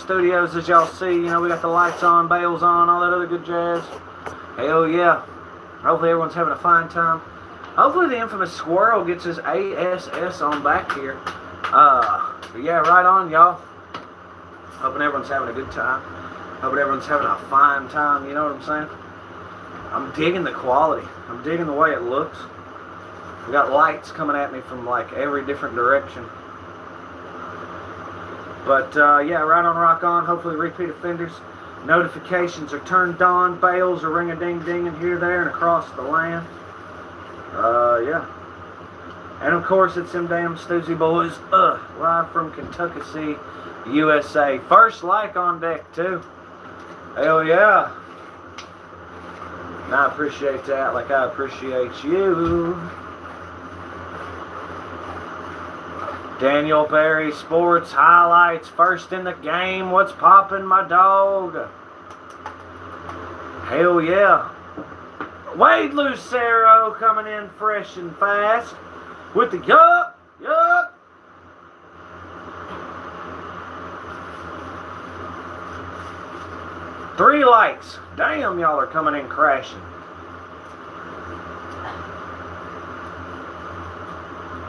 studios, as y'all see. You know, we got the lights on, bales on, all that other good jazz. Hell yeah. Hopefully everyone's having a fine time. Hopefully the infamous squirrel gets his ASS on back here. But yeah, right on, y'all. Hoping everyone's having a good time. Hoping everyone's having a fine time, you know what I'm saying? I'm digging the quality. I'm digging the way it looks. We got lights coming at me from like every different direction. But yeah, right on, rock on. Hopefully repeat offenders. Notifications are turned on. Bales are ring-a-ding-dinging here, there, and across the land. Yeah. And of course, it's them damn Stoozy boys, live from Kentucky, USA. First like on deck, too. Hell yeah. And I appreciate that like I appreciate you. Daniel Berry Sports Highlights, first in the game. What's poppin', my dog? Hell yeah. Wade Lucero coming in fresh and fast with the yup. 3 likes. Damn, y'all are coming in crashing.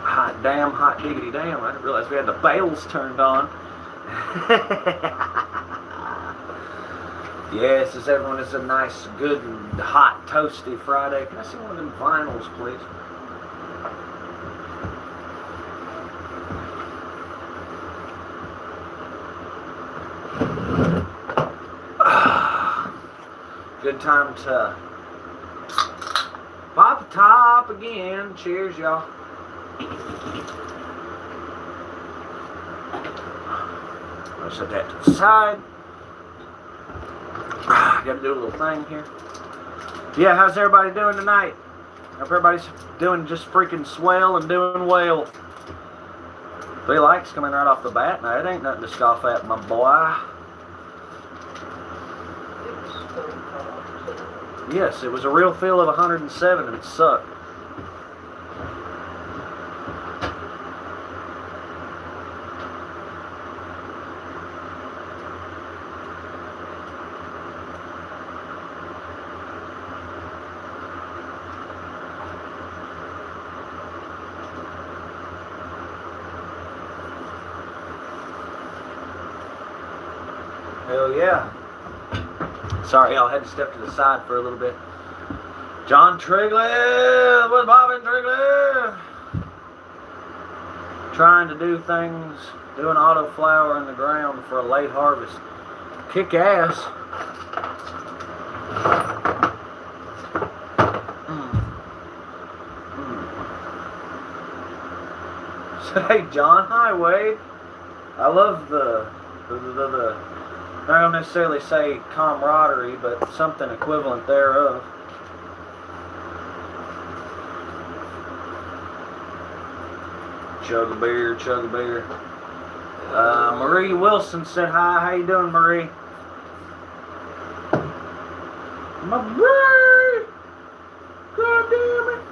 Hot damn, hot diggity damn. I didn't realize we had the bales turned on. Yes, as everyone, is a nice, good, and hot, toasty Friday. Can I see one of them vinyls, please? Good time to pop the top again. Cheers, y'all. I'll set that to the side. Got to do a little thing here. Yeah, how's everybody doing tonight? Hope everybody's doing just freaking swell and doing well. 3 likes coming right off the bat. Now, it ain't nothing to scoff at, my boy. Yes, it was a real feel of 107 and it sucked. Hell yeah. Sorry, y'all, had to step to the side for a little bit. John Trigley, what's poppin', Trigley? Trying to do things, doing auto flower in the ground for a late harvest. Kick ass. Hey, John, hi, Wade. I love the I don't necessarily say camaraderie, but something equivalent thereof. Chug a beer, chug a beer. Marie Wilson said hi. How you doing, Marie? Marie! God damn it!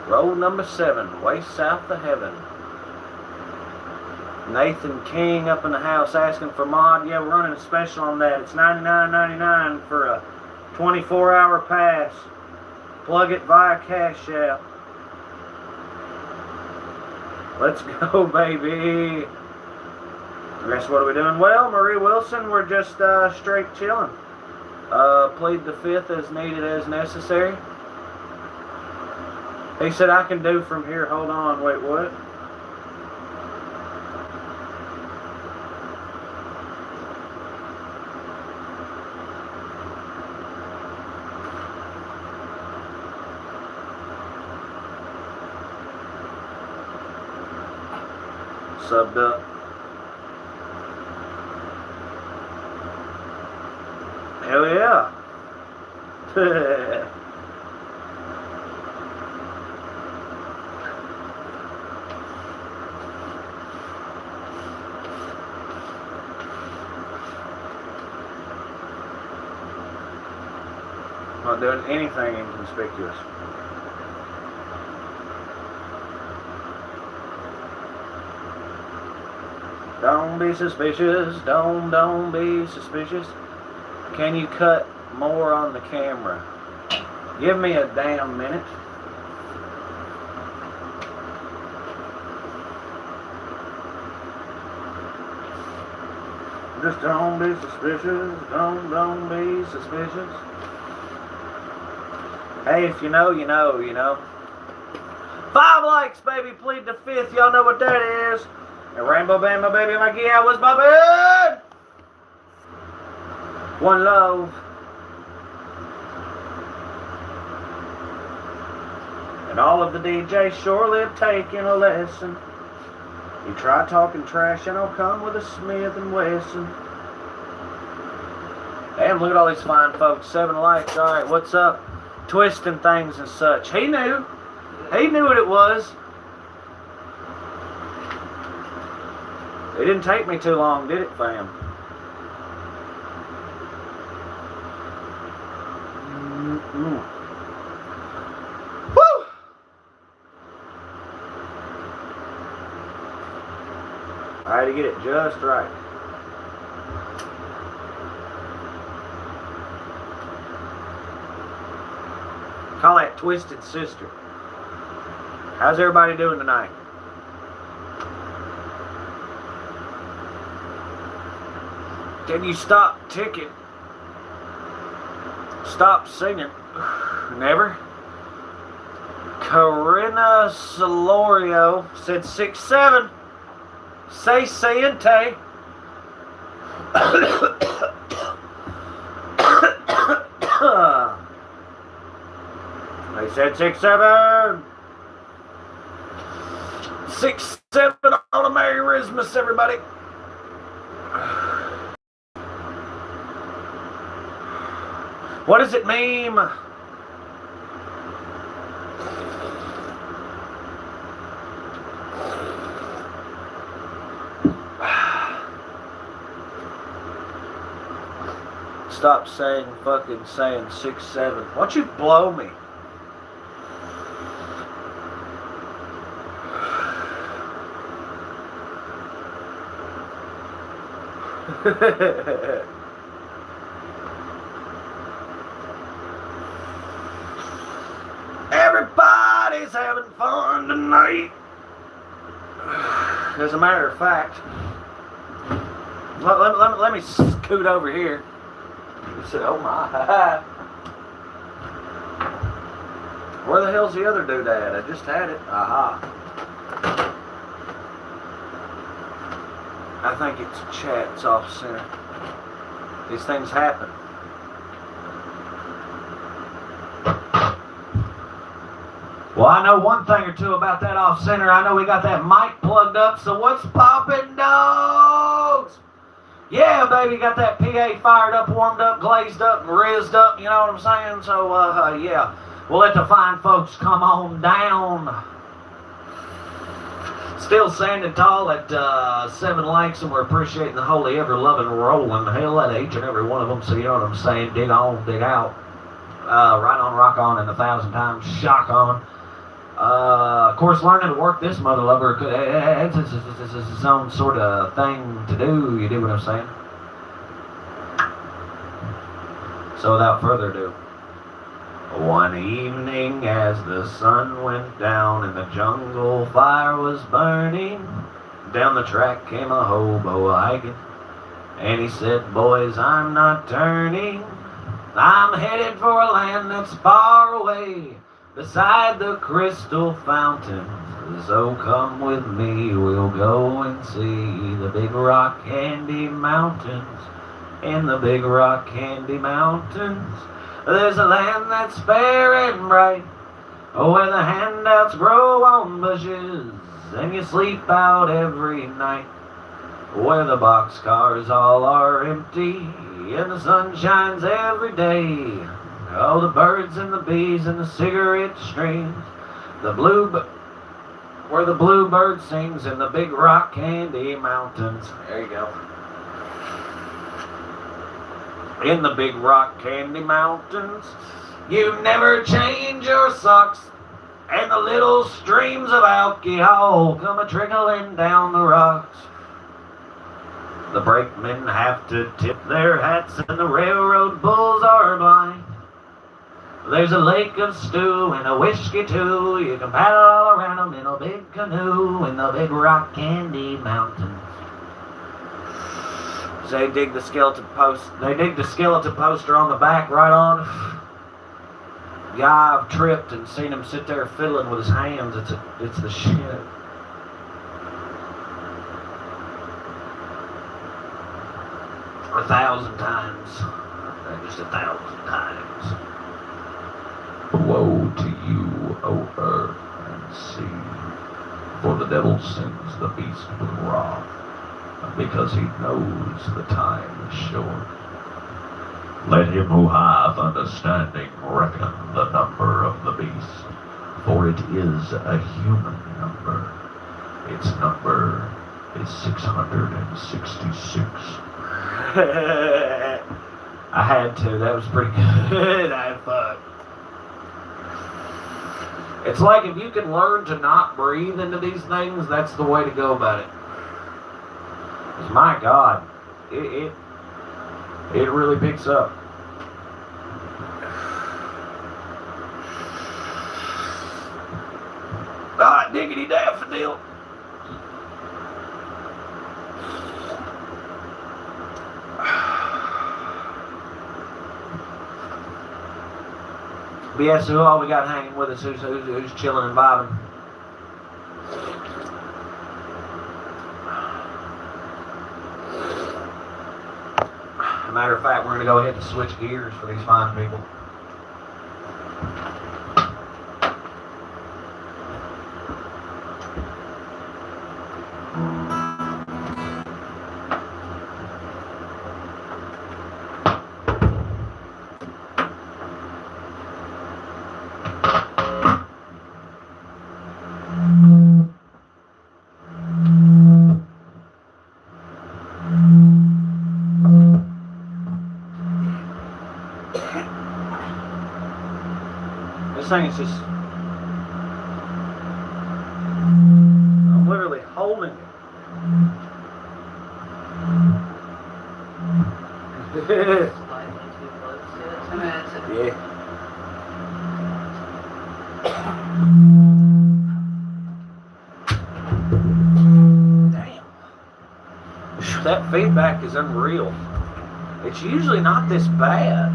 Road number 7, way south of heaven. Nathan King up in the house asking for mod. Yeah, we're running a special on that. It's $99.99 for a 24-hour pass. Plug it via Cash App. Let's go, baby. I guess what are we doing? Well, Marie Wilson, we're just straight chilling. Plead the 5th as needed as necessary. He said, I can do from here. Hold on. Wait, what? Subbed up. Hell yeah. Not doing anything inconspicuous. Don't be suspicious. Don't be suspicious. Can you cut more on the camera? Give me a damn minute. Just don't be suspicious. Don't be suspicious. Hey, if you know, you know, you know. 5 likes, baby. Plead the 5th. Y'all know what that is. And Rainbow Band, my baby, my yeah, what's poppin'? One love. And all of the DJs surely have taken a lesson. You try talking trash and I'll come with a Smith & Wesson. Damn, look at all these fine folks. 7 likes. All right, what's up? Twisting things and such. He knew. He knew what it was. It didn't take me too long, did it, fam? Woo! I had to get it just right. Call that Twisted Sister. How's everybody doing tonight? Can you stop ticking? Stop singing. Never. Corinna Solorio said 6'7". Say Siente. They said 6'7". 6'7" on a Merry Christmas, everybody. What does it mean? Stop saying 6'7". Why don't you blow me? Everybody's having fun tonight. As a matter of fact, let me scoot over here. He said, oh my. Where the hell's the other dude at? I just had it. Aha. I think it's chat's off center. These things happen. Well, I know one thing or two about that off center. I know we got that mic plugged up, so what's poppin', dogs? Yeah, baby, got that PA fired up, warmed up, glazed up, and rizzed up, you know what I'm saying? So, yeah, we'll let the fine folks come on down. Still standing tall at 7 likes, and we're appreciating the holy, ever-loving rolling hell at each and every one of them, so you know what I'm saying? Dig on, dig out. Right on, rock on, and 1,000 times shock on. Of course, learning to work this mother lover, it's its own sort of thing to do, you do what I'm saying? So without further ado, one evening as the sun went down and the jungle fire was burning, down the track came a hobo hiking, and he said, boys, I'm not turning, I'm headed for a land that's far away, beside the crystal fountains. So come with me, we'll go and see the Big Rock Candy Mountains. In the Big Rock Candy Mountains, there's a land that's fair and bright, where the handouts grow on bushes, and you sleep out every night, where the boxcars all are empty, and the sun shines every day. Oh, the birds and the bees and the cigarette streams, where the bluebird sings in the Big Rock Candy Mountains. There you go. In the Big Rock Candy Mountains, You never change your socks, and the little streams of alcohol come a-trickling down the rocks. The brakemen have to tip their hats, and the railroad bulls are blind. There's a lake of stew and a whiskey too. You can paddle all around them in a big canoe in the big rock candy mountains. They dig the skeleton poster on the back right on. Yeah, I've tripped and seen him sit there fiddling with his hands. It's the shit. A thousand times. Just 1,000 times. Woe to you, O earth and sea, for the devil sends the beast with wrath, because he knows the time is short. Let him who hath understanding reckon the number of the beast, for it is a human number. Its number is 666. I had to. That was pretty good. I had fun. It's like if you can learn to not breathe into these things, that's the way to go about it. Because my God, it really picks up. Ah, diggity daffodil. But yeah, so who all we got hanging with us? Who's chilling and vibing? As a matter of fact, we're going to go ahead and switch gears for these fine people. This thing is just, I'm literally holding it. Yeah. Damn. That feedback is unreal. It's usually not this bad.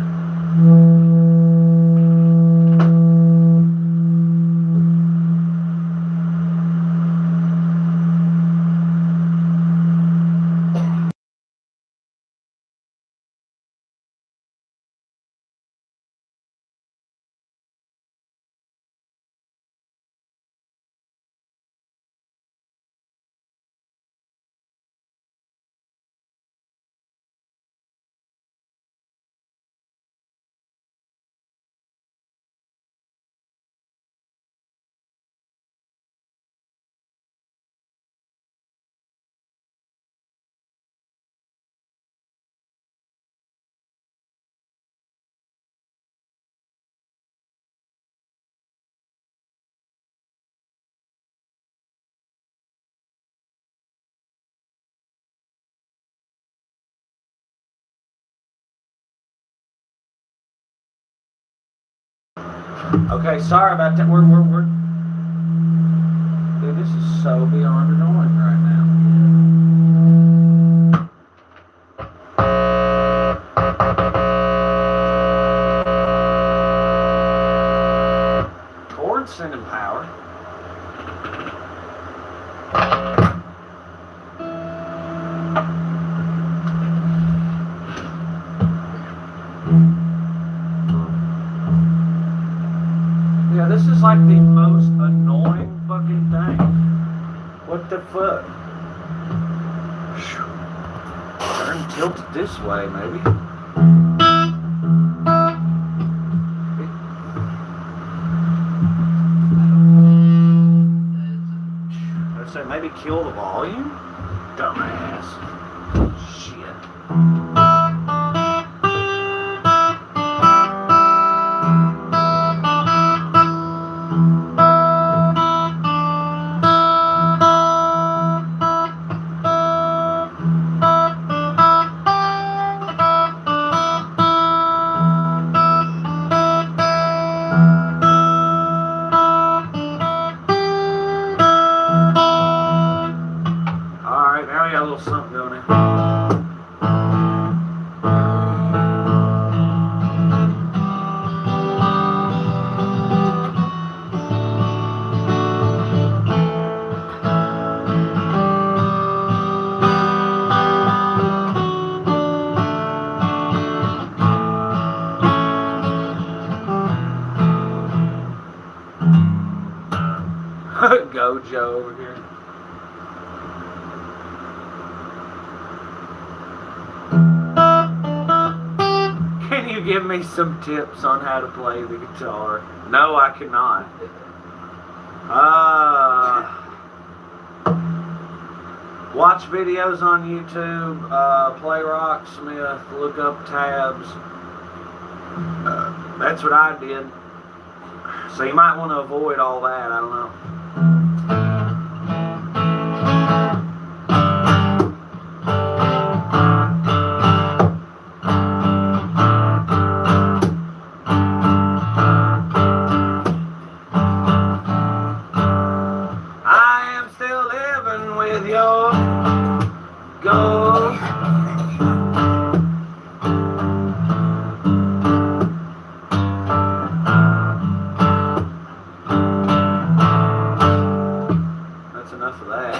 Okay, sorry about that. We're dude, this is so beyond annoying right now. Towards sending power. Yeah, this is like the most annoying fucking thing. What the fuck? Turn tilt it this way, maybe. Let's say maybe kill the volume? Dumbass. Shit. mojo over here. Can you give me some tips on how to play the guitar? No, I cannot. Watch videos on YouTube, play Rocksmith, look up tabs. That's what I did. So you might want to avoid all that, I don't know. I am still living with your ghost. That's enough of that.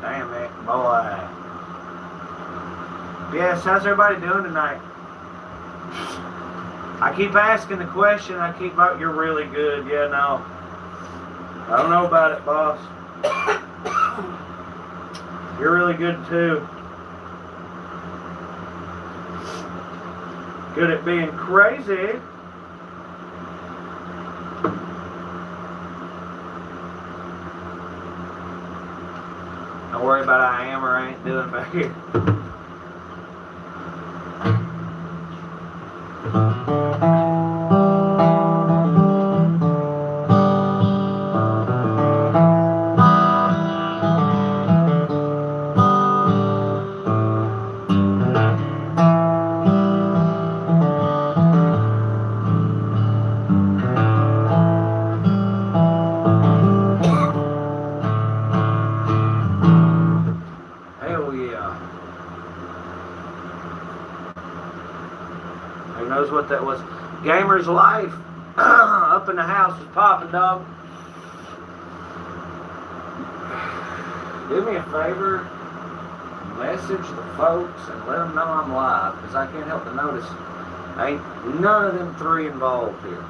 Damn it, boy. Yes, how's everybody doing tonight? I keep asking the question, I keep voting, you're really good. Yeah, no. I don't know about it, boss. You're really good too. Good at being crazy. Don't worry about I am or I ain't doing back here. Hell yeah. Who knows what that was? Gamer's Life. Up in the house was popping, dog. Do me a favor. Message the folks and let them know I'm live, because I can't help but notice ain't none of them three involved here.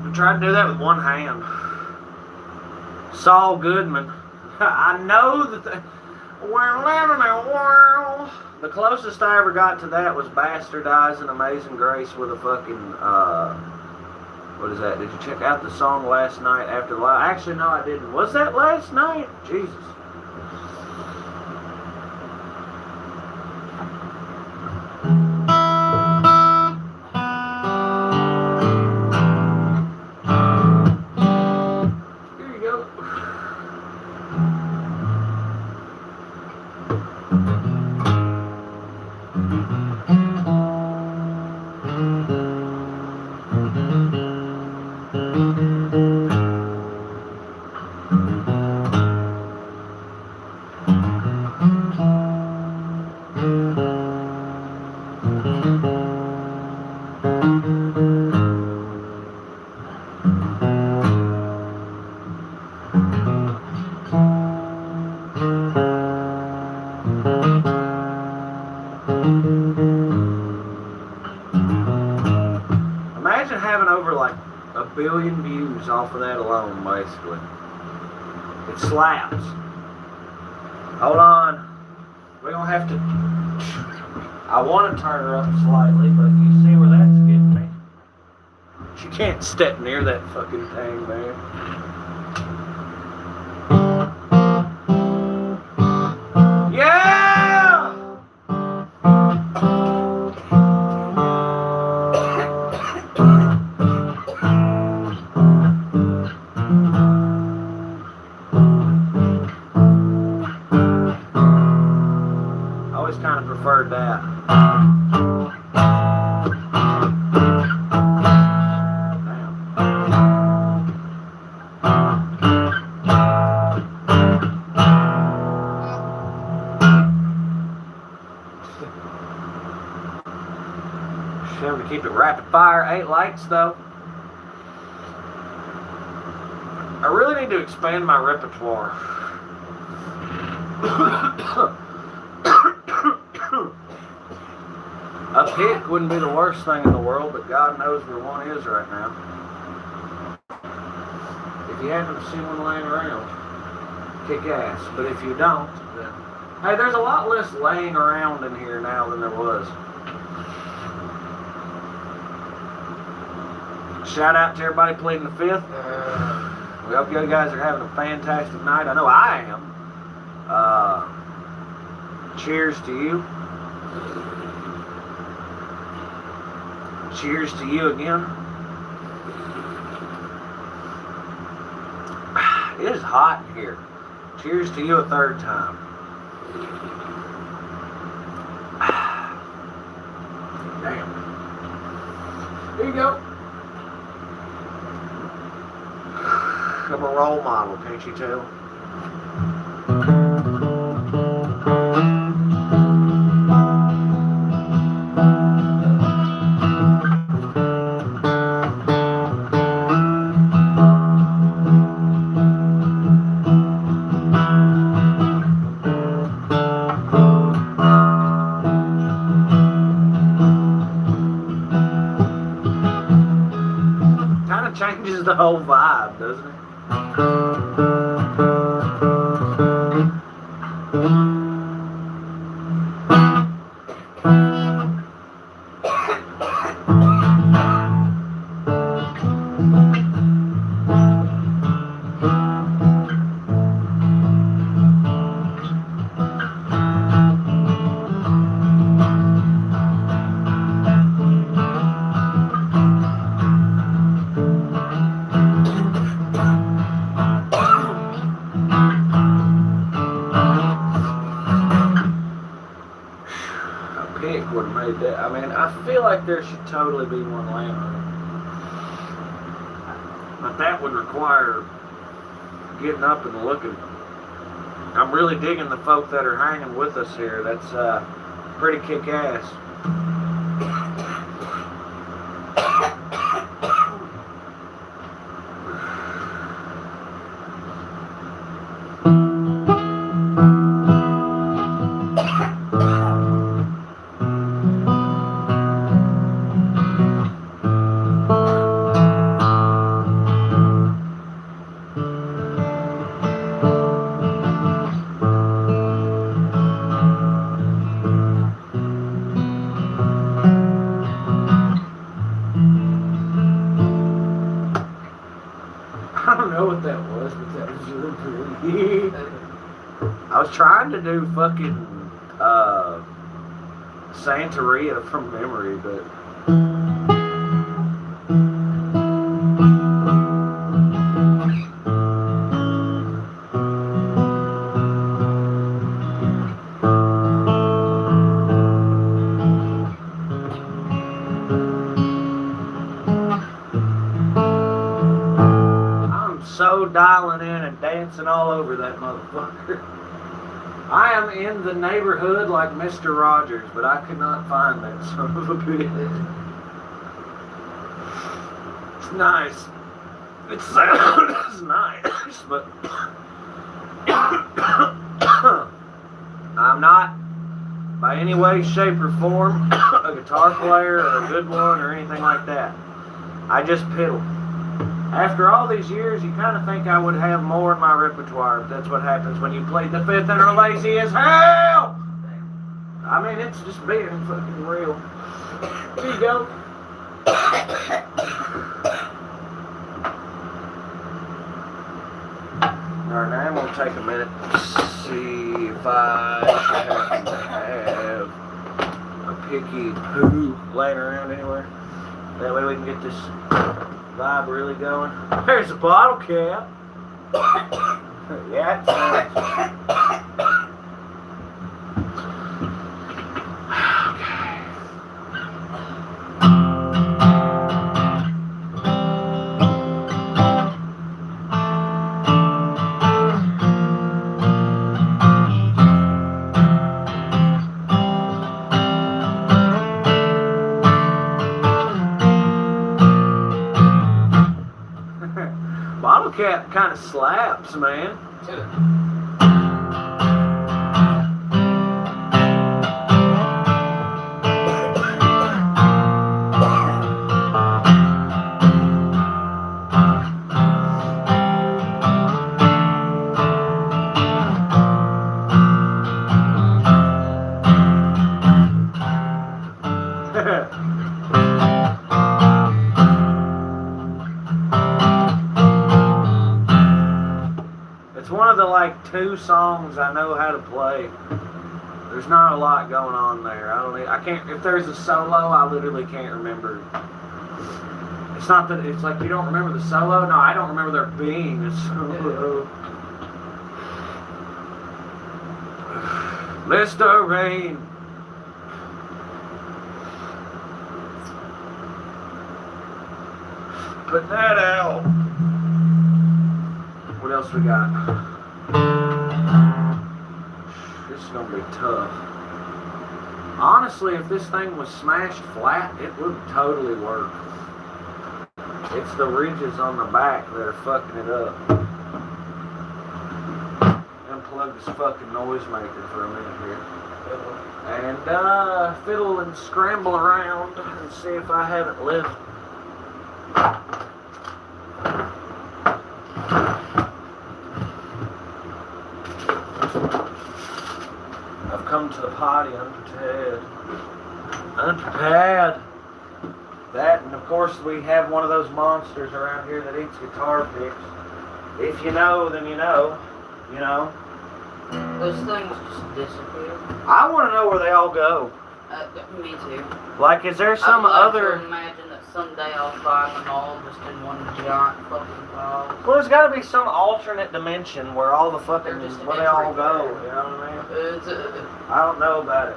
I tried to do that with one hand. Saul Goodman. I know that we're living in a world. The closest I ever got to that was Bastardizing Amazing Grace with a fucking, what is that? Did you check out the song last night after the live? Actually, no, I didn't. Was that last night? Jesus. Here you go. Imagine having over like 1 billion views off of that alone, basically. It slaps. Hold on. We're going to have to... I want to turn her up slightly, but you see where that's getting me? She can't step near that fucking thing, man. Yeah! I always kind of preferred that. Damn. Keep it rapid fire. 8 likes though. I really need to expand my repertoire. A pick wouldn't be the worst thing in the world, but God knows where one is right now. If you happen to see one laying around, kick ass. But if you don't, then hey, there's a lot less laying around in here now than there was. Shout out to everybody pleading the fifth. We hope you guys are having a fantastic night. I know I am. Cheers to you. Cheers to you again. It is hot in here. Cheers to you a third time. Damn. Here you go. I'm a role model, can't you tell? Kind of changes the whole vibe, doesn't it? Would have made that. I mean, I feel like there should totally be one laying around. But that would require getting up and looking. I'm really digging the folk that are hanging with us here. That's pretty kick-ass. I don't know what that was, but that was really pretty. I was trying to do fucking Santeria from memory, but so dialing in and dancing all over that motherfucker. I am in the neighborhood like Mr. Rogers, but I could not find that son of a bitch. It's nice. It sounds nice, but I'm not by any way, shape, or form a guitar player or a good one or anything like that. I just piddle. After all these years, you kind of think I would have more in my repertoire, but that's what happens when you play the fifth and are lazy as hell! I mean, it's just being fucking real. Here you go. Alright, now I'm going to take a minute to see if I happen to have a picky poo laying around anywhere. That way we can get this vibe really going. There's a bottle cap. Yeah, it's nice. cap kind of slaps, man. It's one of the like 2 songs I know how to play. There's not a lot going on there. I can't. If there's a solo, I literally can't remember. It's not that it's like you don't remember the solo. No, I don't remember there being a solo. Mr. Rain. Put that out. What else we got? This is gonna be tough. Honestly, if this thing was smashed flat, it would totally work. It's the ridges on the back that are fucking it up. Unplug this fucking noisemaker for a minute here. And fiddle and scramble around and see if I haven't left. I've come to the party unprepared. Unprepared. That, and of course we have one of those monsters around here that eats guitar picks. If you know, then you know. You know. Those things just disappear. I want to know where they all go. Me too. Like, is there some I'd like other... to imagine that someday I'll find them all just in one giant fucking pile. Well, there's got to be some alternate dimension where all the fucking... where they all go, you know what I mean? I don't know about it.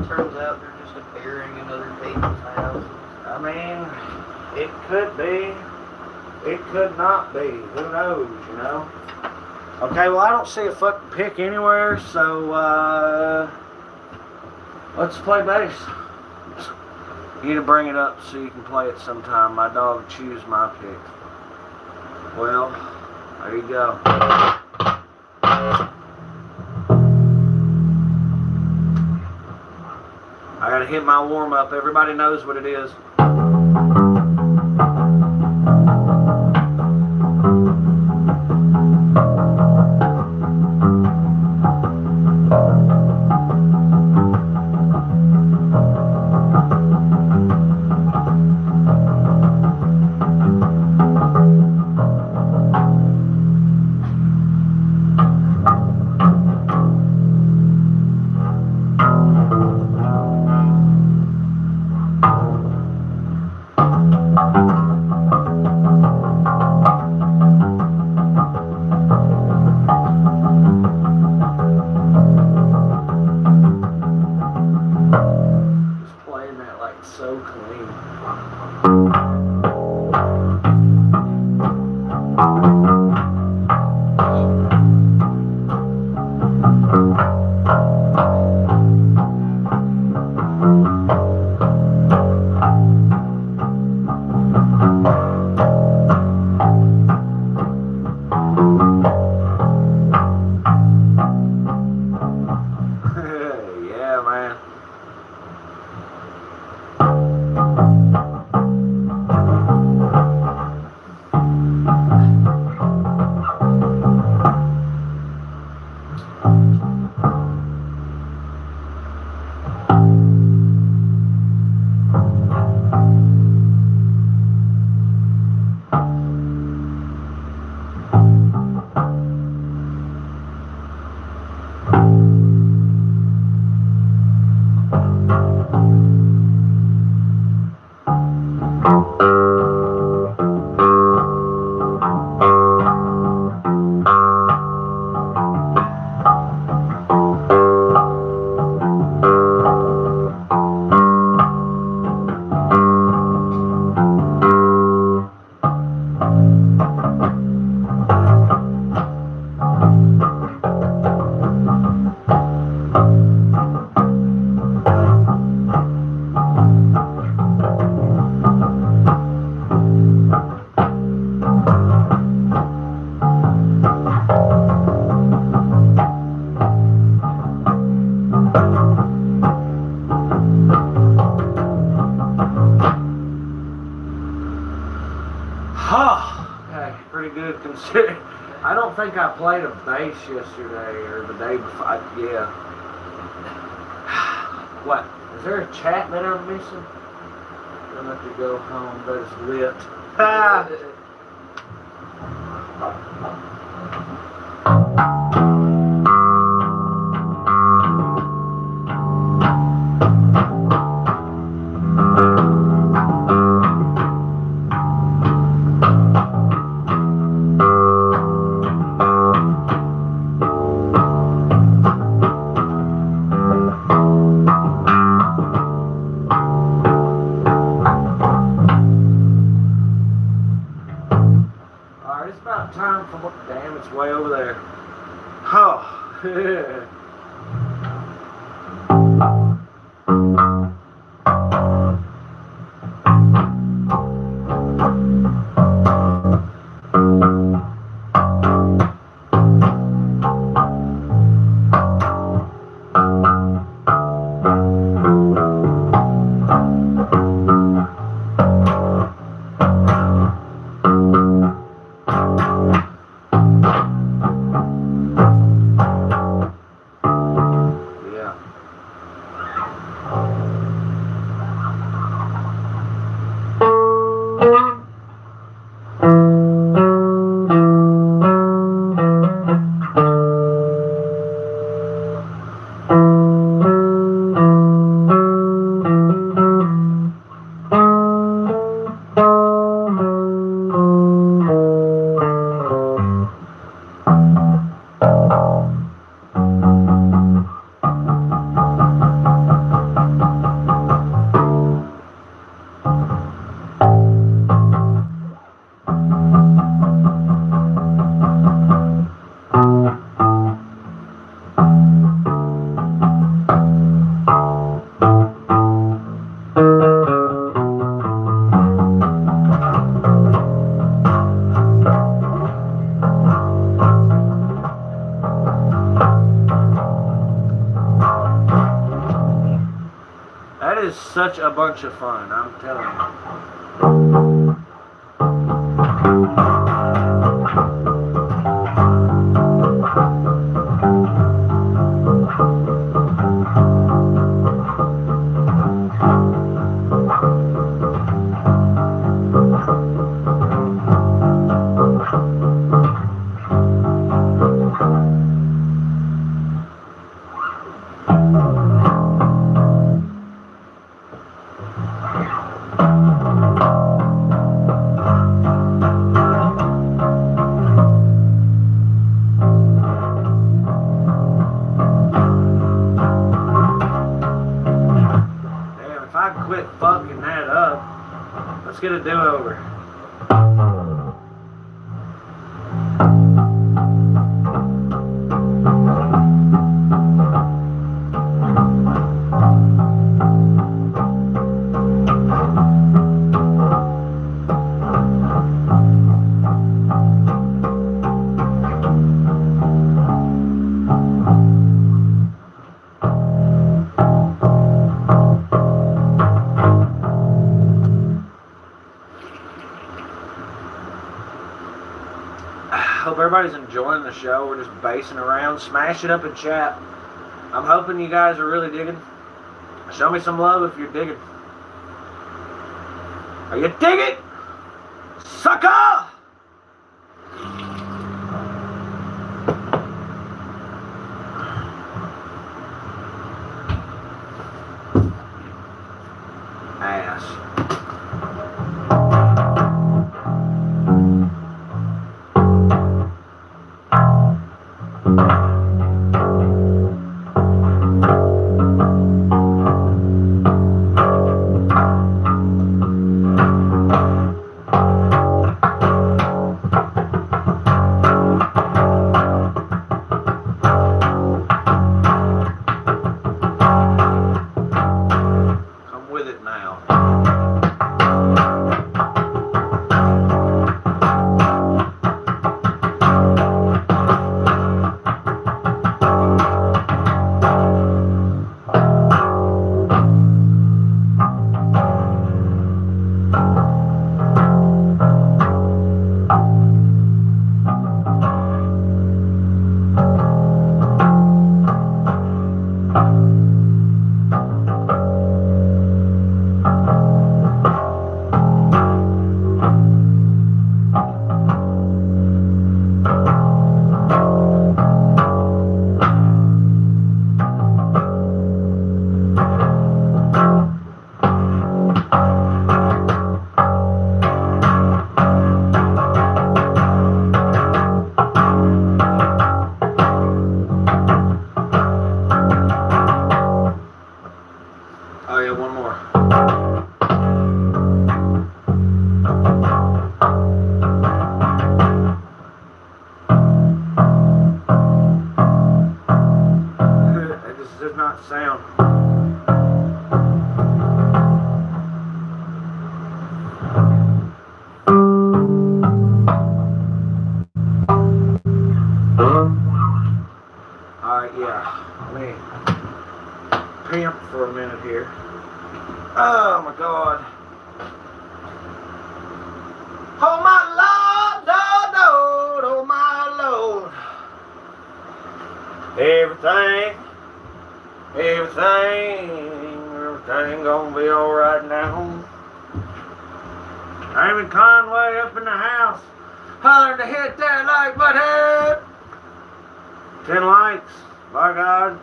Turns out they're just appearing in other people's houses. I mean, it could be. It could not be. Who knows, you know? Okay, well, I don't see a fucking pick anywhere, so, let's play bass. You need to bring it up so you can play it sometime. My dog chews my pick. Well, there you go. I gotta hit my warm-up. Everybody knows what it is. So clean. Yeah, man. Okay, pretty good considering. I don't think I played a bass yesterday or the day before. Yeah. What? Is there a chat that I'm missing? I'm gonna have to go home, but it's lit. Ah! Alright, it's about time for what? Damn, it's way over there. Oh, yeah. That is such a bunch of fun, I'm telling you. If I quit fucking that up, let's get a do-over. Hope everybody's enjoying the show. We're just basing around. Smash it up in chat. I'm hoping you guys are really digging. Show me some love if you're digging. Are you digging? Sucker! Ass. here. Oh my God. Oh my Lord, Lord, Lord, oh my Lord. Everything gonna be alright now. I'm in Conway up in the house, hollering to hit that like butthead. 10 likes, by God.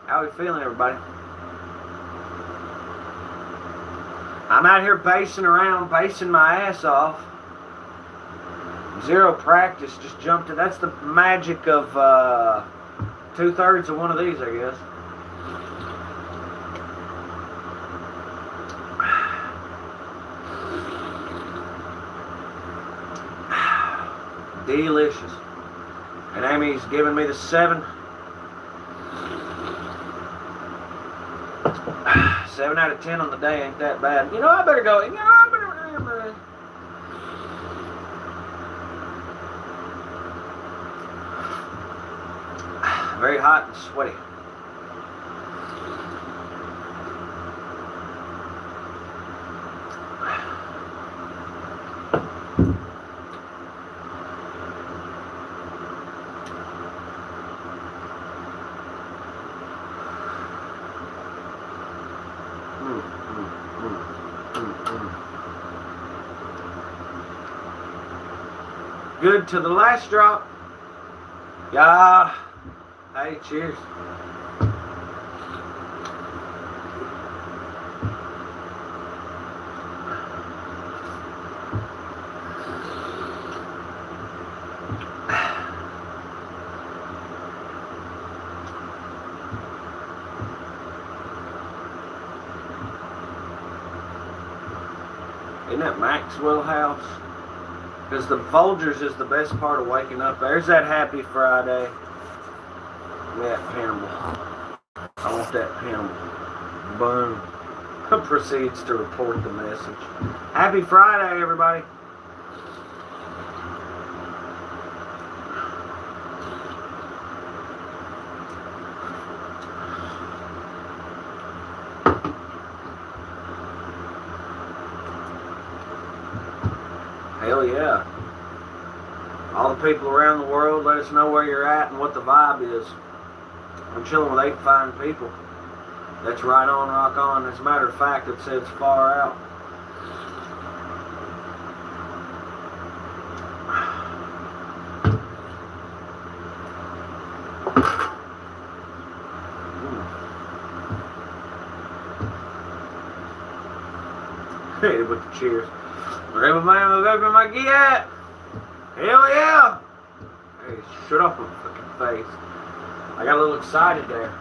How we feeling, everybody? I'm out here basing around, basing my ass off. Zero practice, just jumped in. That's the magic of 2/3 of one of these, I guess. Delicious. And Amy's giving me the 7. 7 out of 10 on the day ain't that bad. You know, I better go. Very hot and sweaty. Good to the last drop. Yeah. Hey, cheers. Isn't that Maxwell House? Because the Folgers is the best part of waking up. There's that Happy Friday. That Pamble. I want that Pamble. Boom. Proceeds to report the message. Happy Friday, everybody. Hell yeah. All the people around the world, let us know where you're at and what the vibe is. I'm chilling with 8 fine people. That's right on, rock on. As a matter of fact, it says far out. Hey, with the cheers. Grab a man with open my get. Hell yeah! Hey, shut up with fucking face. I got a little excited there.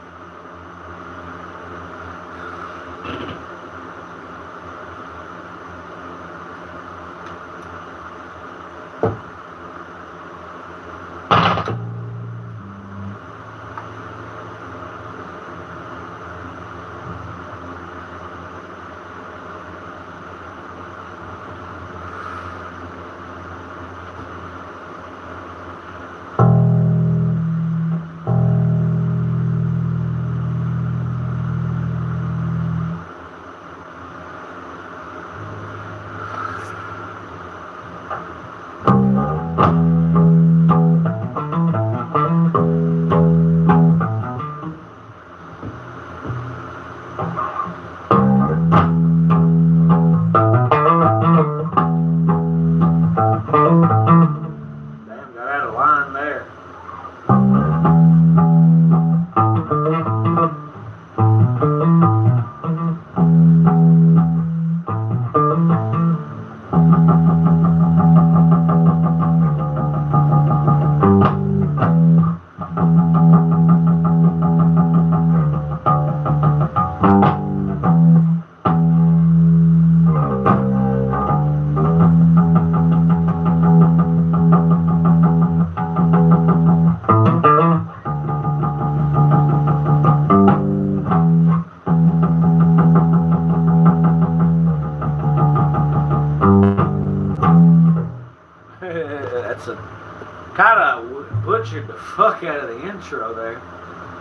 Kind of butchered the fuck out of the intro there,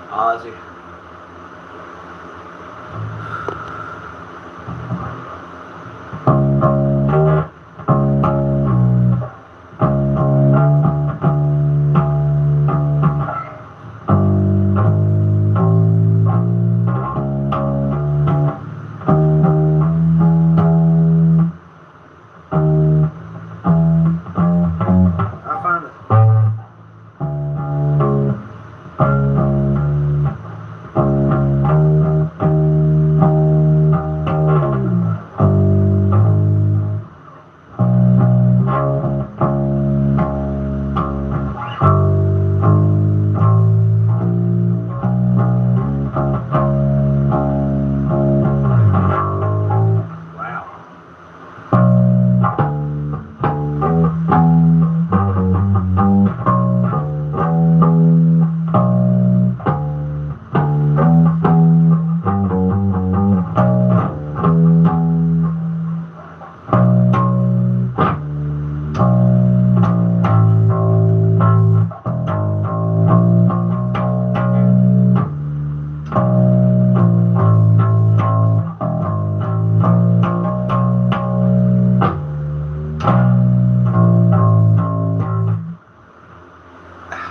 Ozzy.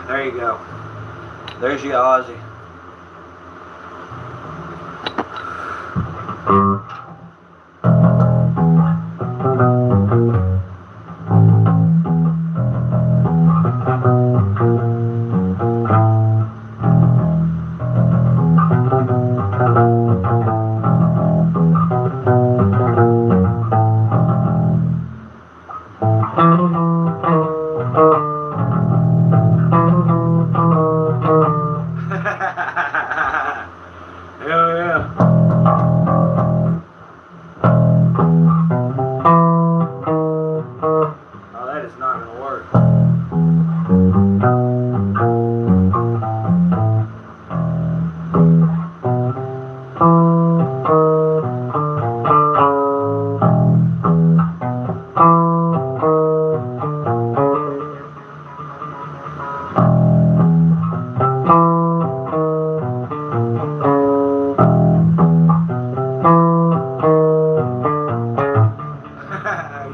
There you go. There's your Ozzy. Hell yeah. Oh, that is not going to work.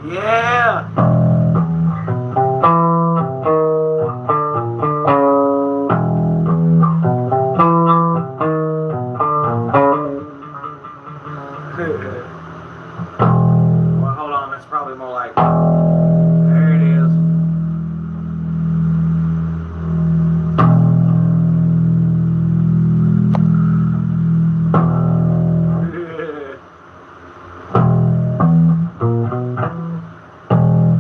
Yeah. Well, hold on. That's probably more like. There it is.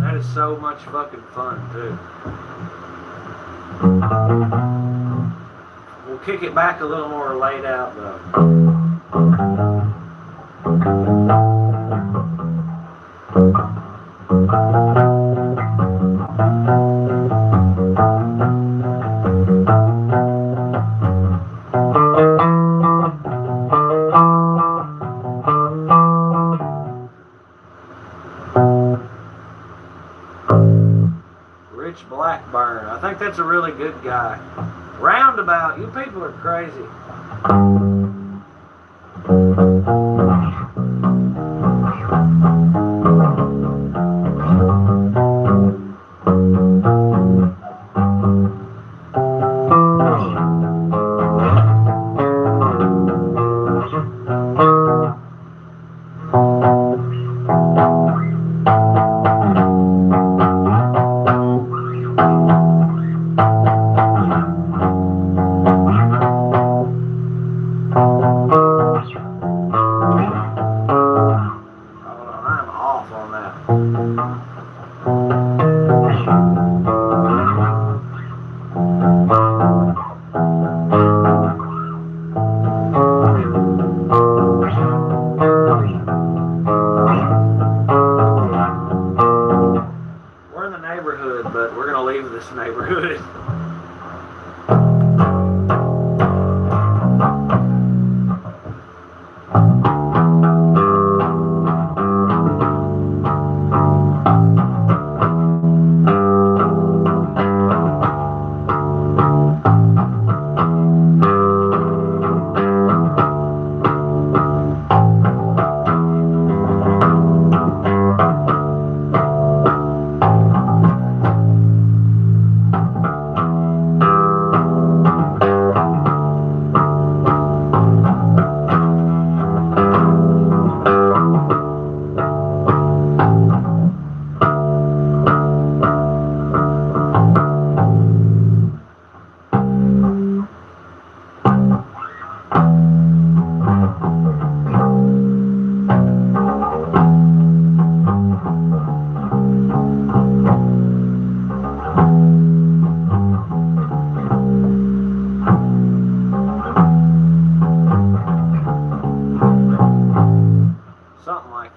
That is so much fucking fun, too. We'll kick it back a little more laid out, though. Rich Blackburn. I think that's a really good guy. Roundabout. You people are crazy.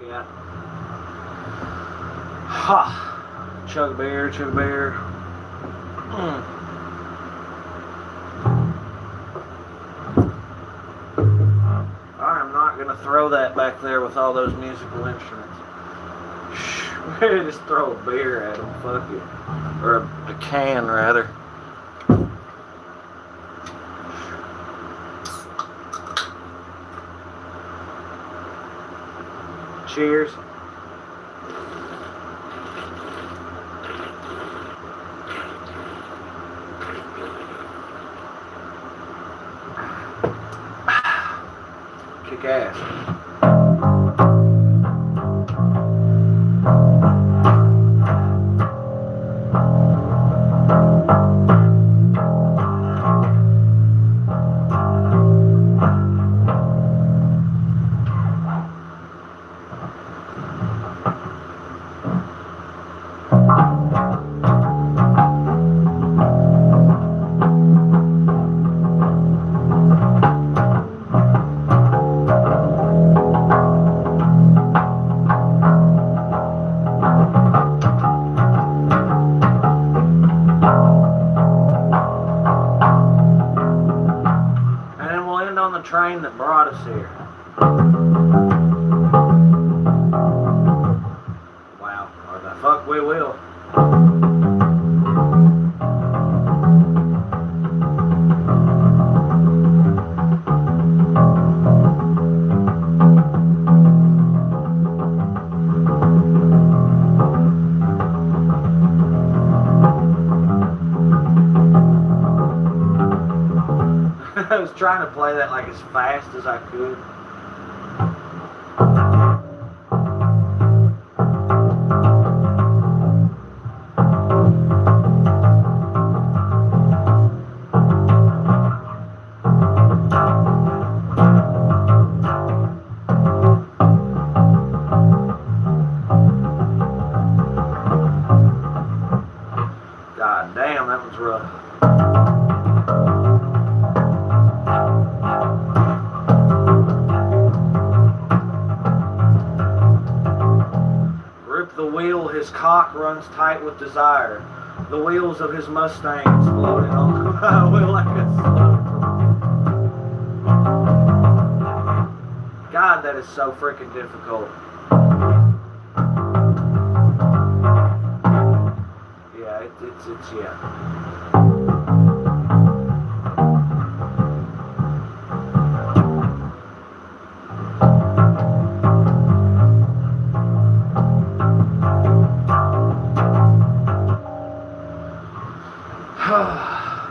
Yeah. Ha. Chug a beer, chug a beer. I'm not gonna throw that back there with all those musical instruments. Just throw a beer at them, fuck it. Or a can, rather. Cheers. Kick ass. Train that brought us here. Wow, or the fuck we will. I was trying to play that like as fast as I could. God damn, that was rough. The wheel, his cock runs tight with desire. The wheels of his Mustang exploding on the highway like a slow. God, that is so freaking difficult. Yeah, it's yeah.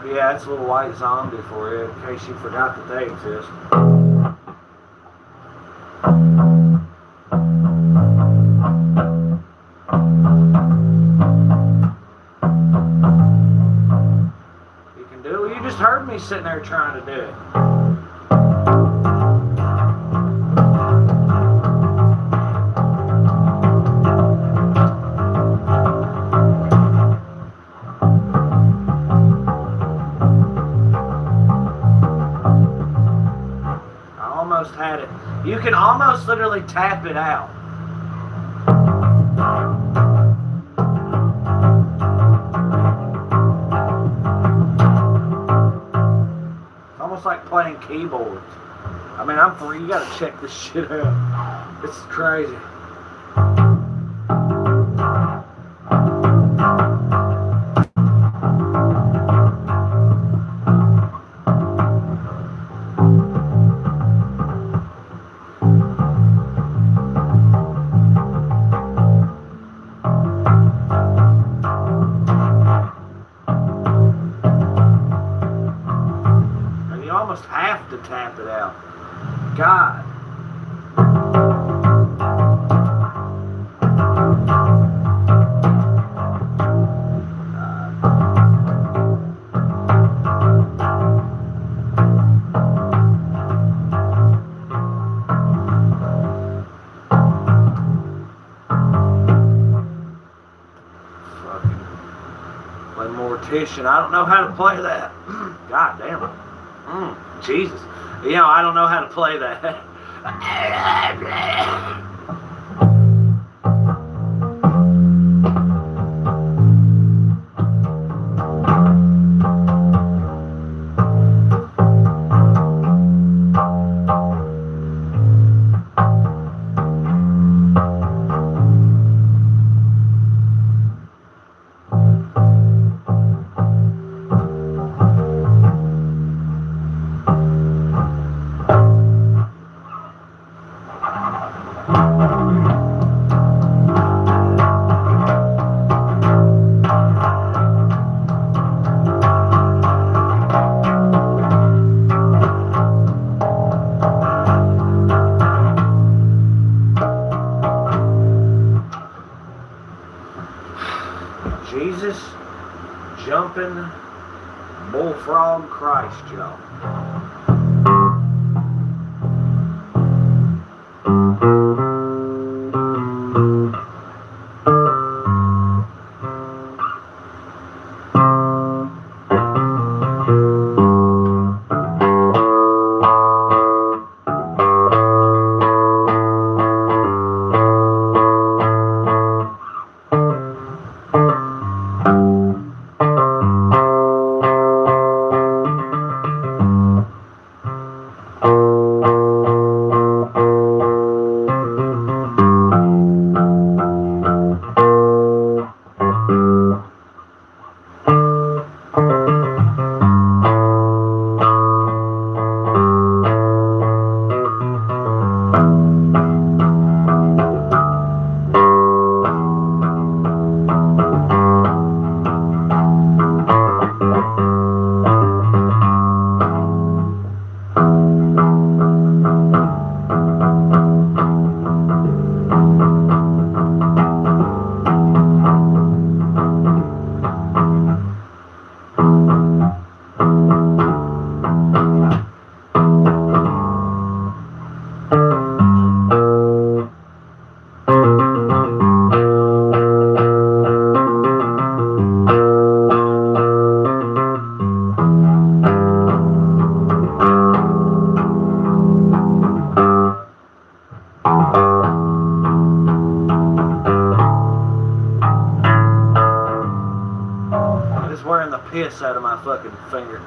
Yeah, that's a little white zombie for you, in case you forgot that they exist. You can do it. You just heard me sitting there trying to do it. Had it. You can almost literally tap it out. It's almost like playing keyboards. I mean, I'm free. You gotta check this shit out. It's crazy. Almost have to tap it out. God. Fucking play Mortician. I don't know how to play that. God damn it. Jesus. You know, I don't know how to play that. jumping bullfrog Christ, y'all. Piss out of my fucking finger.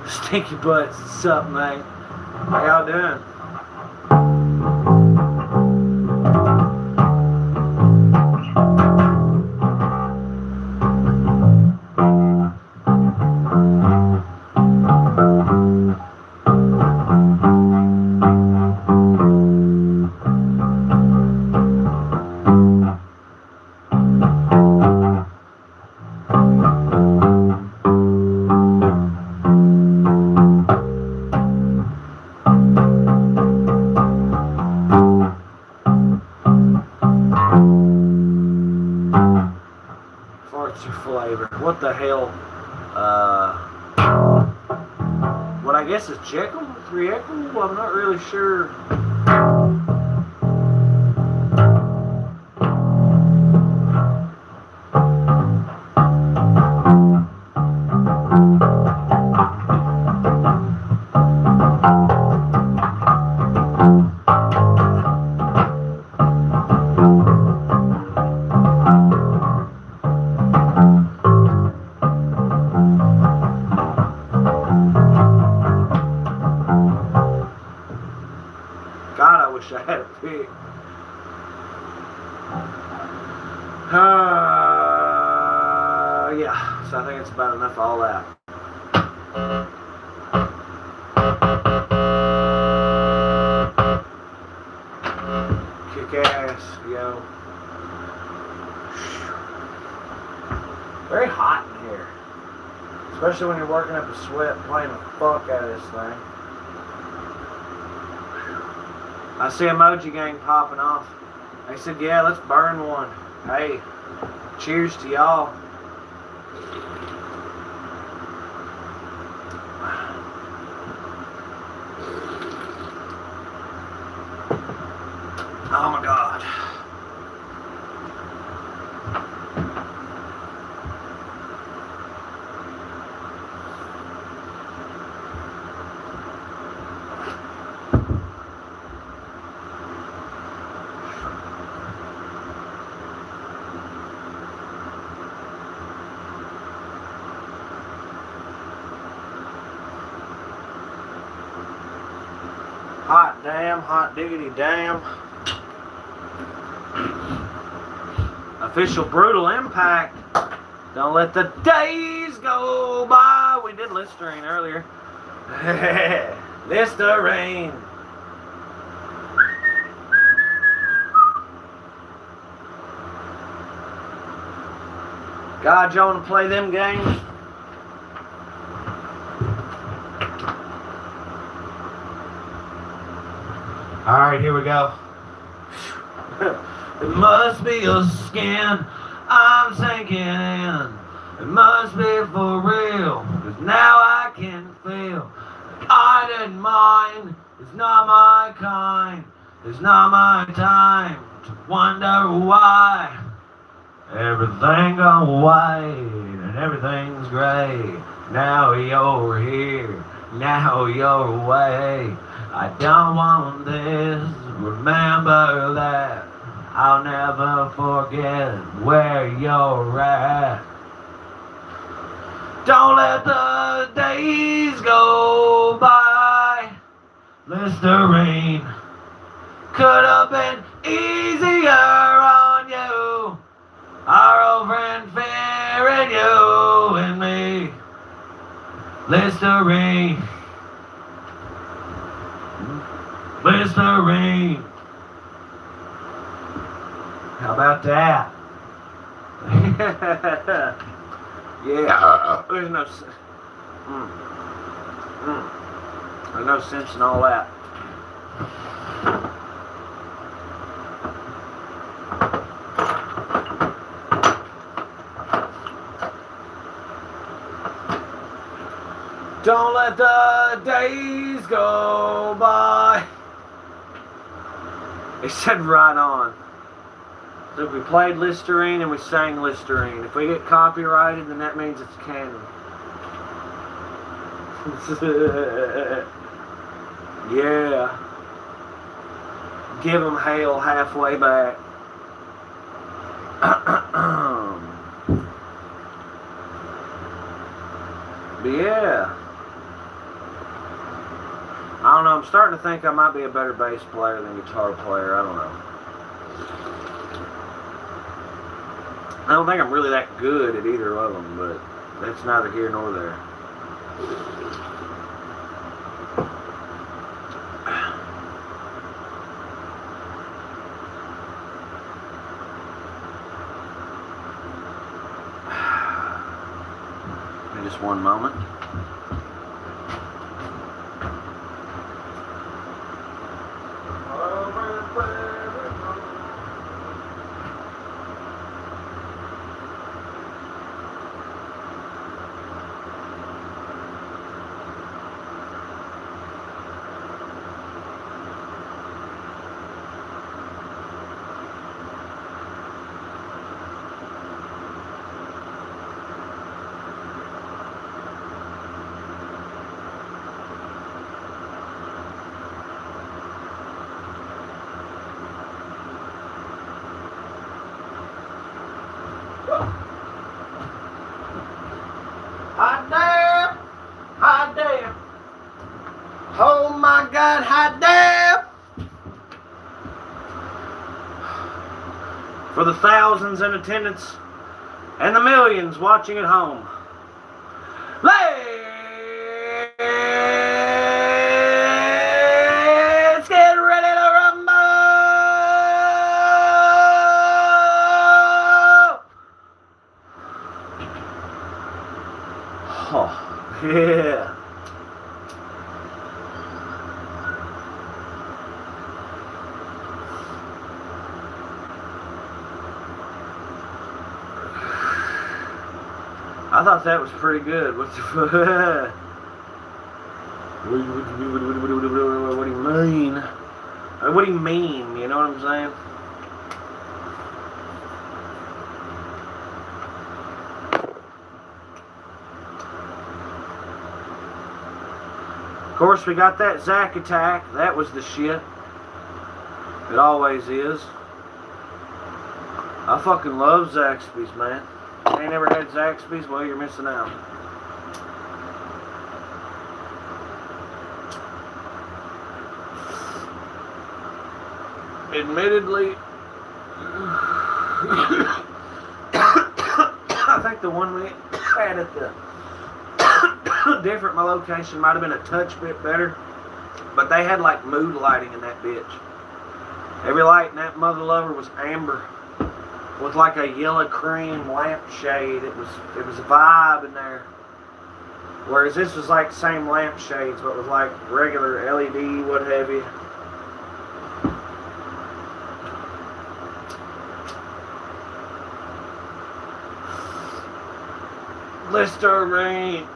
Stinky butts, what's up, man? How y'all doing? Flavor. What the hell? What I guess is Jekyll? Jekyll? I'm not really sure. I had a pig. Yeah, so I think it's about enough of all that. Kick ass, yo. Very hot in here. Especially when you're working up a sweat playing the fuck out of this thing. I see Emoji Gang popping off. They said, yeah, let's burn one. Hey, cheers to y'all. Oh my God. Hot damn, hot diggity damn. Official brutal impact. Don't let the days go by. We did Listerine earlier. Listerine. God, y'all want to play them games? Alright, here we go. It must be a skin I'm sinking in. It must be for real, 'cause now I can feel I didn't mind. It's not my kind. It's not my time to wonder why everything gone white and everything's gray. Now you're here, now you're away. I don't want this, remember that. I'll never forget where you're at. Don't let the days go by. Listerine could have been easier on you. Our old friend fearing you and me. Listerine. Listerine. How about that? Yeah. There's no There's no sense in all that. Don't let the days go by. They said right on. So if we played Listerine and we sang Listerine, if we get copyrighted, then that means it's canon. Yeah. Give them hell halfway back. But yeah. I don't know, I'm starting to think I might be a better bass player than guitar player. I don't know. I don't think I'm really that good at either of them, but that's neither here nor there. Just one moment. Hot damn! Hot damn! Oh my God, hot damn! For the thousands in attendance and the millions watching at home, let's get ready to rumble! Oh, yeah. I thought that was pretty good. What the what do you mean? What do you mean? You know what I'm saying? Of course, we got that Zack Attack. That was the shit. It always is. I fucking love Zaxby's, man. You ain't never had Zaxby's? Well, you're missing out. Admittedly, I think the one we had at the different my location might have been a touch bit better, but they had like mood lighting in that bitch. Every light in that mother lover was amber with like a yellow cream lampshade. It was a vibe in there. Whereas this was like the same lampshades, but with like regular LED, what have you. Listerine.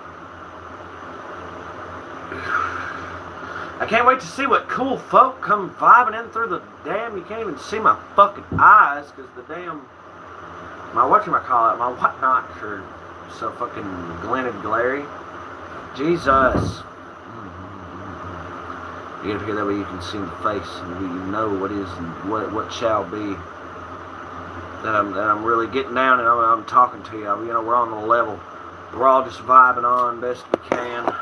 I can't wait to see what cool folk come vibing in through the damn. You can't even see my fucking eyes because the damn. My whatchamacallit, my whatnot are so fucking glinted glary. Jesus. You get up here that way you can see the face and you know what is and what shall be. That I'm really getting down and I'm talking to you. You know, we're on the level. We're all just vibing on best we can.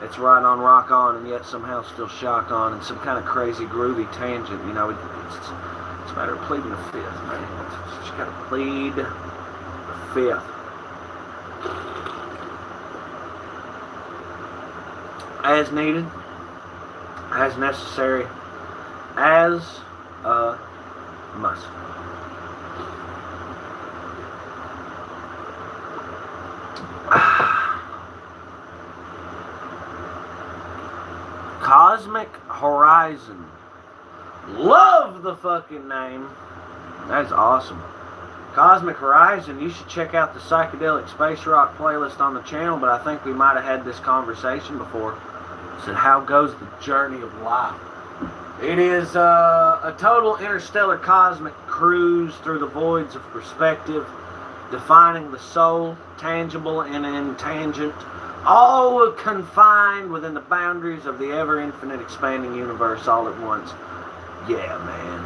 It's right on, rock on, and yet somehow still shock on, and some kind of crazy groovy tangent. You know, it's a matter of pleading the fifth, man. It's just gotta plead the fifth. As needed, as necessary, as a must. Cosmic Horizon. Love the fucking name. That is awesome. Cosmic Horizon, you should check out the Psychedelic Space Rock playlist on the channel, but I think we might have had this conversation before. I said, how goes the journey of life? It is a total interstellar cosmic cruise through the voids of perspective, defining the soul, tangible and intangent, all confined within the boundaries of the ever-infinite expanding universe all at once. Yeah, man.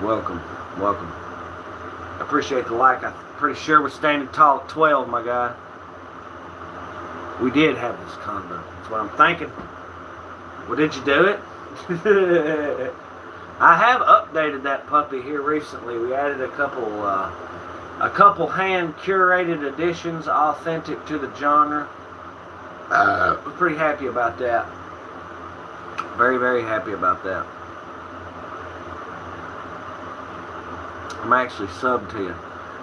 Welcome. Welcome. I appreciate the like. I'm pretty sure we're standing tall at 12, my guy. We did have this condo. That's what I'm thinking. Well, did you do it? I have updated that puppy here recently. We added a couple hand-curated editions authentic to the genre. We're pretty happy about that. Very, very happy about that. I'm actually subbed to you.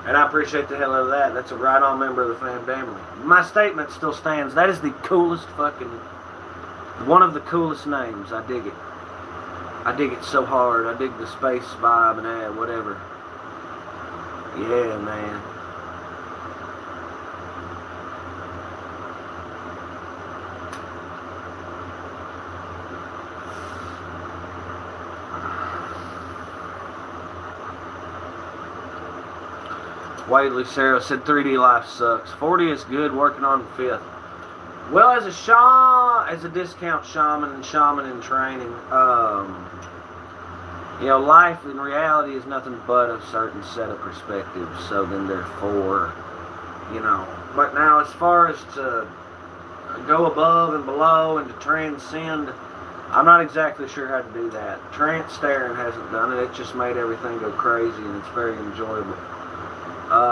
And I appreciate the hell out of that. That's a right-on member of the family. My statement still stands. That is the coolest fucking... one of the coolest names. I dig it. I dig it so hard. I dig the space vibe and that, whatever. Yeah, man. Wade Lucero said 3D life sucks. 40 is good, working on the 5th. Well, as a discount shaman and shaman in training, you know, life in reality is nothing but a certain set of perspectives. So then therefore, you know. But now as far as to go above and below and to transcend, I'm not exactly sure how to do that. Trance staring hasn't done it. It just made everything go crazy and it's very enjoyable.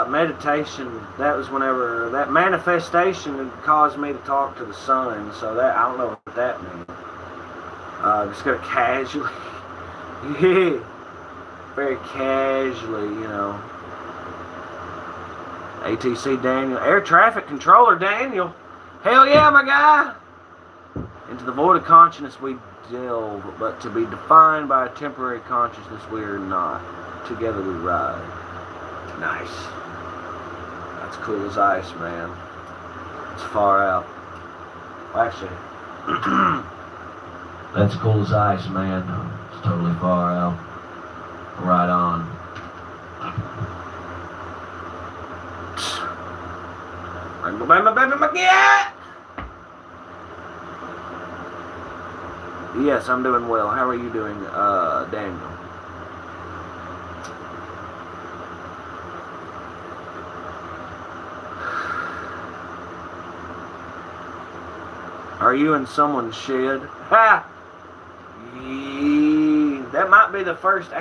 Meditation, that was whenever, that manifestation caused me to talk to the sun. So that, I don't know what that means. Just gotta casually. Yeah, very casually, you know. ATC Daniel, air traffic controller Daniel. Hell yeah, my guy. Into the void of consciousness we delve, but to be defined by a temporary consciousness we are not. Together we ride. Nice. That's cool as ice, man. It's far out. Well, actually, that's cool as ice, man. It's totally far out. Right on. Yes, I'm doing well. How are you doing, Daniel? Are you in someone's shed? Ha! Yeah, that might be the first.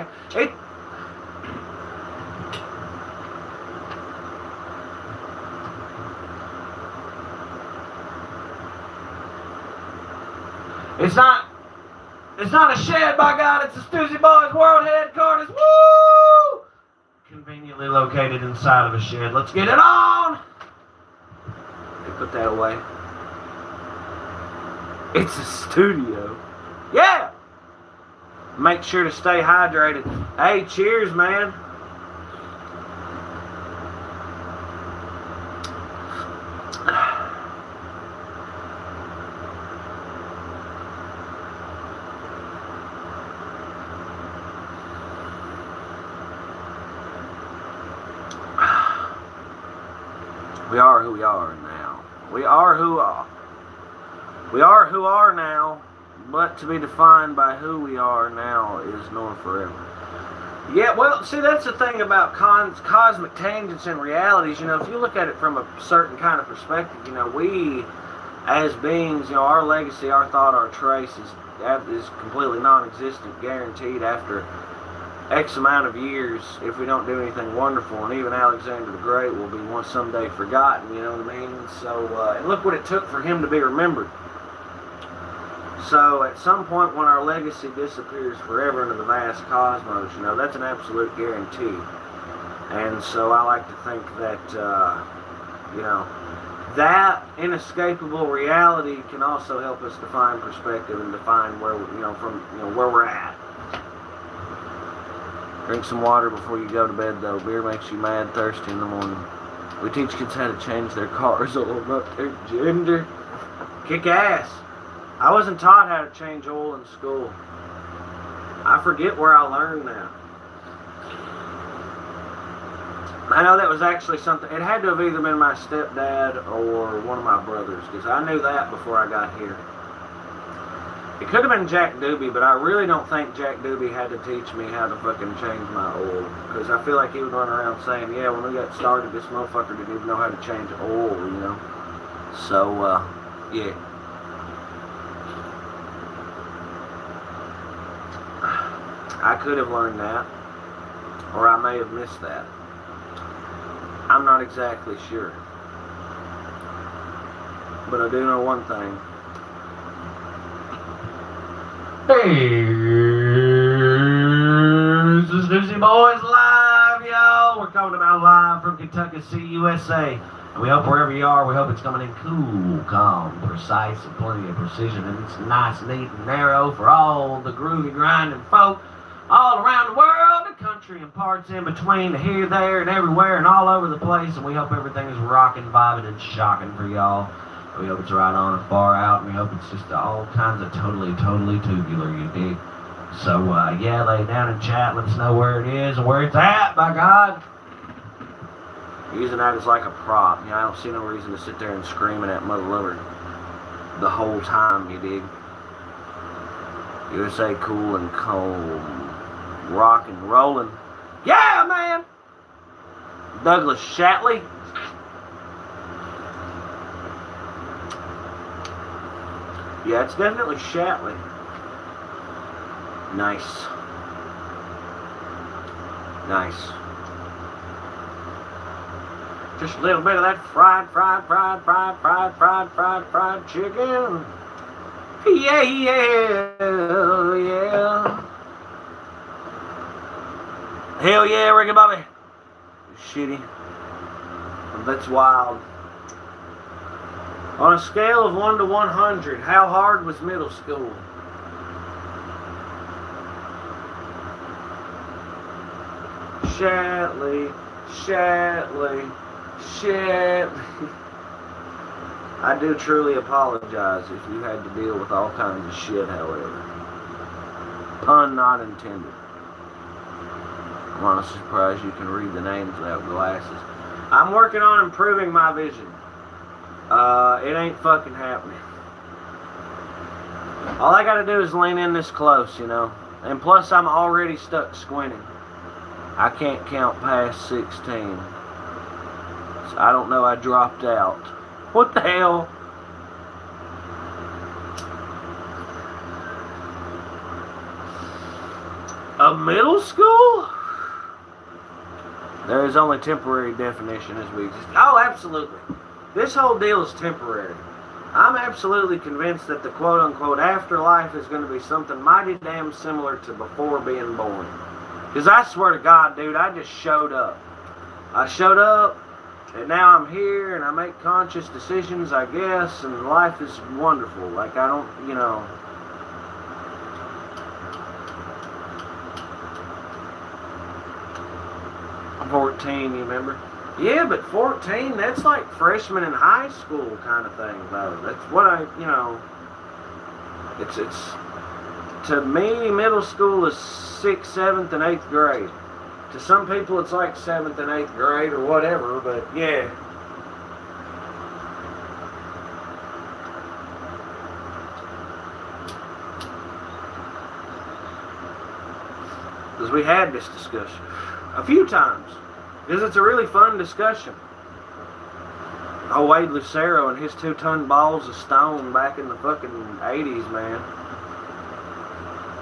It's not a shed, by God. It's the Stoozy Boys World Headquarters. Woo! Conveniently located inside of a shed. Let's get it on. They put that away. It's a studio. Yeah! Make sure to stay hydrated. Hey, cheers, man. We are who we are now. We are who are now, but to be defined by who we are now is nor forever. Yeah, well, see, that's the thing about cosmic tangents and realities. You know, if you look at it from a certain kind of perspective, you know, we, as beings, you know, our legacy, our thought, our trace is completely non-existent, guaranteed after X amount of years if we don't do anything wonderful. And even Alexander the Great will be someday forgotten, you know what I mean? So, and look what it took for him to be remembered. So at some point when our legacy disappears forever into the vast cosmos, you know, that's an absolute guarantee. And so I like to think that, you know, that inescapable reality can also help us define perspective and define where, you know, from, you know, where we're at. Drink some water before you go to bed, though. Beer makes you mad thirsty in the morning. We teach kids how to change their cars all about their gender. Kick ass. I wasn't taught how to change oil in school. I forget where I learned that. I know that was actually something, it had to have either been my stepdad or one of my brothers, because I knew that before I got here. It could have been Jack Doobie, but I really don't think Jack Doobie had to teach me how to fucking change my oil, because I feel like he would run around saying, yeah, when we got started, this motherfucker didn't even know how to change oil, you know. So, yeah. I could have learned that, or I may have missed that. I'm not exactly sure. But I do know one thing. Hey, this is Doozy Boys Live, y'all. We're coming about live from Kentucky City, USA. And we hope wherever you are, we hope it's coming in cool, calm, precise, and plenty of precision. And it's nice, neat, and narrow for all the groovy, grinding folk all around the world, the country, and parts in between, here, there, and everywhere, and all over the place. And we hope everything is rocking, vibing, and shocking for y'all. We hope it's right on and far out, and we hope it's just all kinds of totally tubular, you dig? So, yeah, lay down and chat. Let us know where it is and where it's at, by God. Using that as like a prop. You know, I don't see no reason to sit there and screaming at Mother Lover the whole time, you dig? USA cool and calm. Rock and rolling. Yeah, man! Douglas Shatley. Yeah, it's definitely Shatley. Nice. Nice. Just a little bit of that fried chicken. Yeah, yeah. Hell yeah, Ricky Bobby. Shitty. That's wild. On a scale of 1 to 100, how hard was middle school? Shatley. I do truly apologize if you had to deal with all kinds of shit, however. Pun not intended. I'm honestly surprised you can read the names without glasses. I'm working on improving my vision. It ain't fucking happening. All I gotta do is lean in this close, you know. And plus, I'm already stuck squinting. I can't count past 16. So I don't know, I dropped out. What the hell? A middle school? There is only temporary definition as we exist. Oh, absolutely. This whole deal is temporary. I'm absolutely convinced that the quote-unquote afterlife is going to be something mighty damn similar to before being born. Because I swear to God, dude, I just showed up. I showed up, and now I'm here, and I make conscious decisions, I guess, and life is wonderful. Like, I don't, you know... I'm 14, you remember? Yeah, but 14, that's like freshman in high school kind of thing, though. That's what I, you know, it's, to me, middle school is 6th, 7th, and 8th grade. To some people, it's like 7th and 8th grade or whatever, but yeah. Because we had this discussion a few times. Because it's a really fun discussion. Oh, Wade Lucero and his 2-ton balls of stone back in the fucking 80s, man.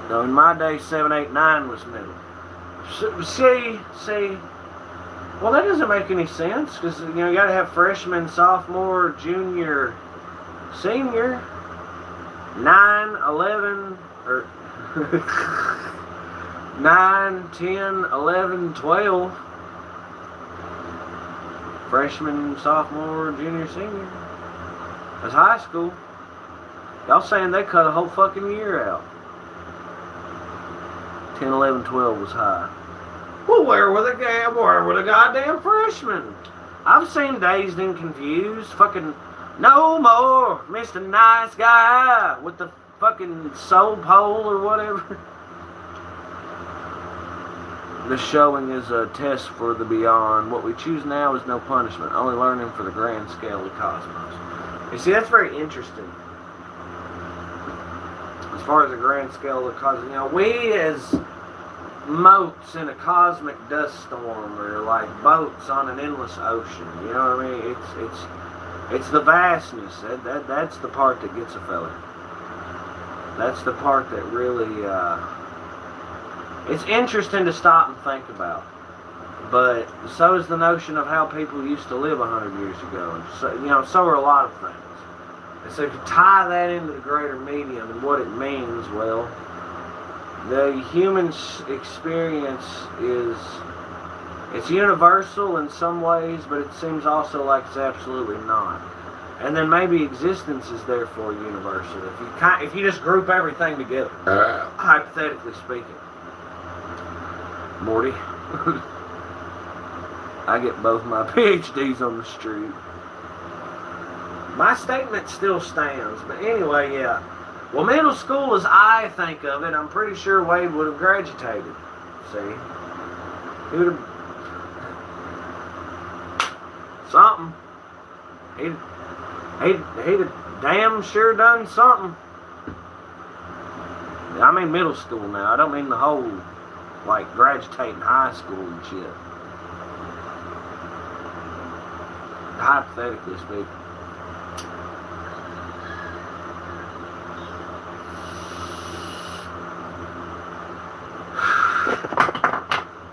No, in my day, 7, 8, 9 was middle. See. Well, that doesn't make any sense, because, you know, you gotta have freshman, sophomore, junior, senior, 9, 11, or 9, 10, 11, 12. Freshman, sophomore, junior, senior. That's high school. Y'all saying they cut a whole fucking year out. 10, 11, 12 was high. Well, where were the goddamn freshmen? I've seen Dazed and Confused. Fucking no more, Mr. Nice Guy with the fucking soul pole or whatever. The showing is a test for the beyond. What we choose now is no punishment, only learning for the grand scale of cosmos. You see, that's very interesting. As far as the grand scale of the cosmos, you know, we as motes in a cosmic dust storm are like boats on an endless ocean. You know what I mean? It's the vastness. That's the part that gets a fella. That's the part that really. It's interesting to stop and think about, but so is the notion of how people used to live 100 years ago, and so, you know, so are a lot of things. And so if you tie that into the greater medium and what it means, well, the human experience it's universal in some ways, but it seems also like it's absolutely not. And then maybe existence is therefore universal if you just group everything together, hypothetically speaking. Morty. I get both my PhDs on the street. My statement still stands, but anyway, yeah. Well, middle school, as I think of it, I'm pretty sure Wade would have graduated. See? He would have... something. He'd have damn sure done something. I mean middle school now. I don't mean the whole... like graduating high school and shit. Hypothetically speaking.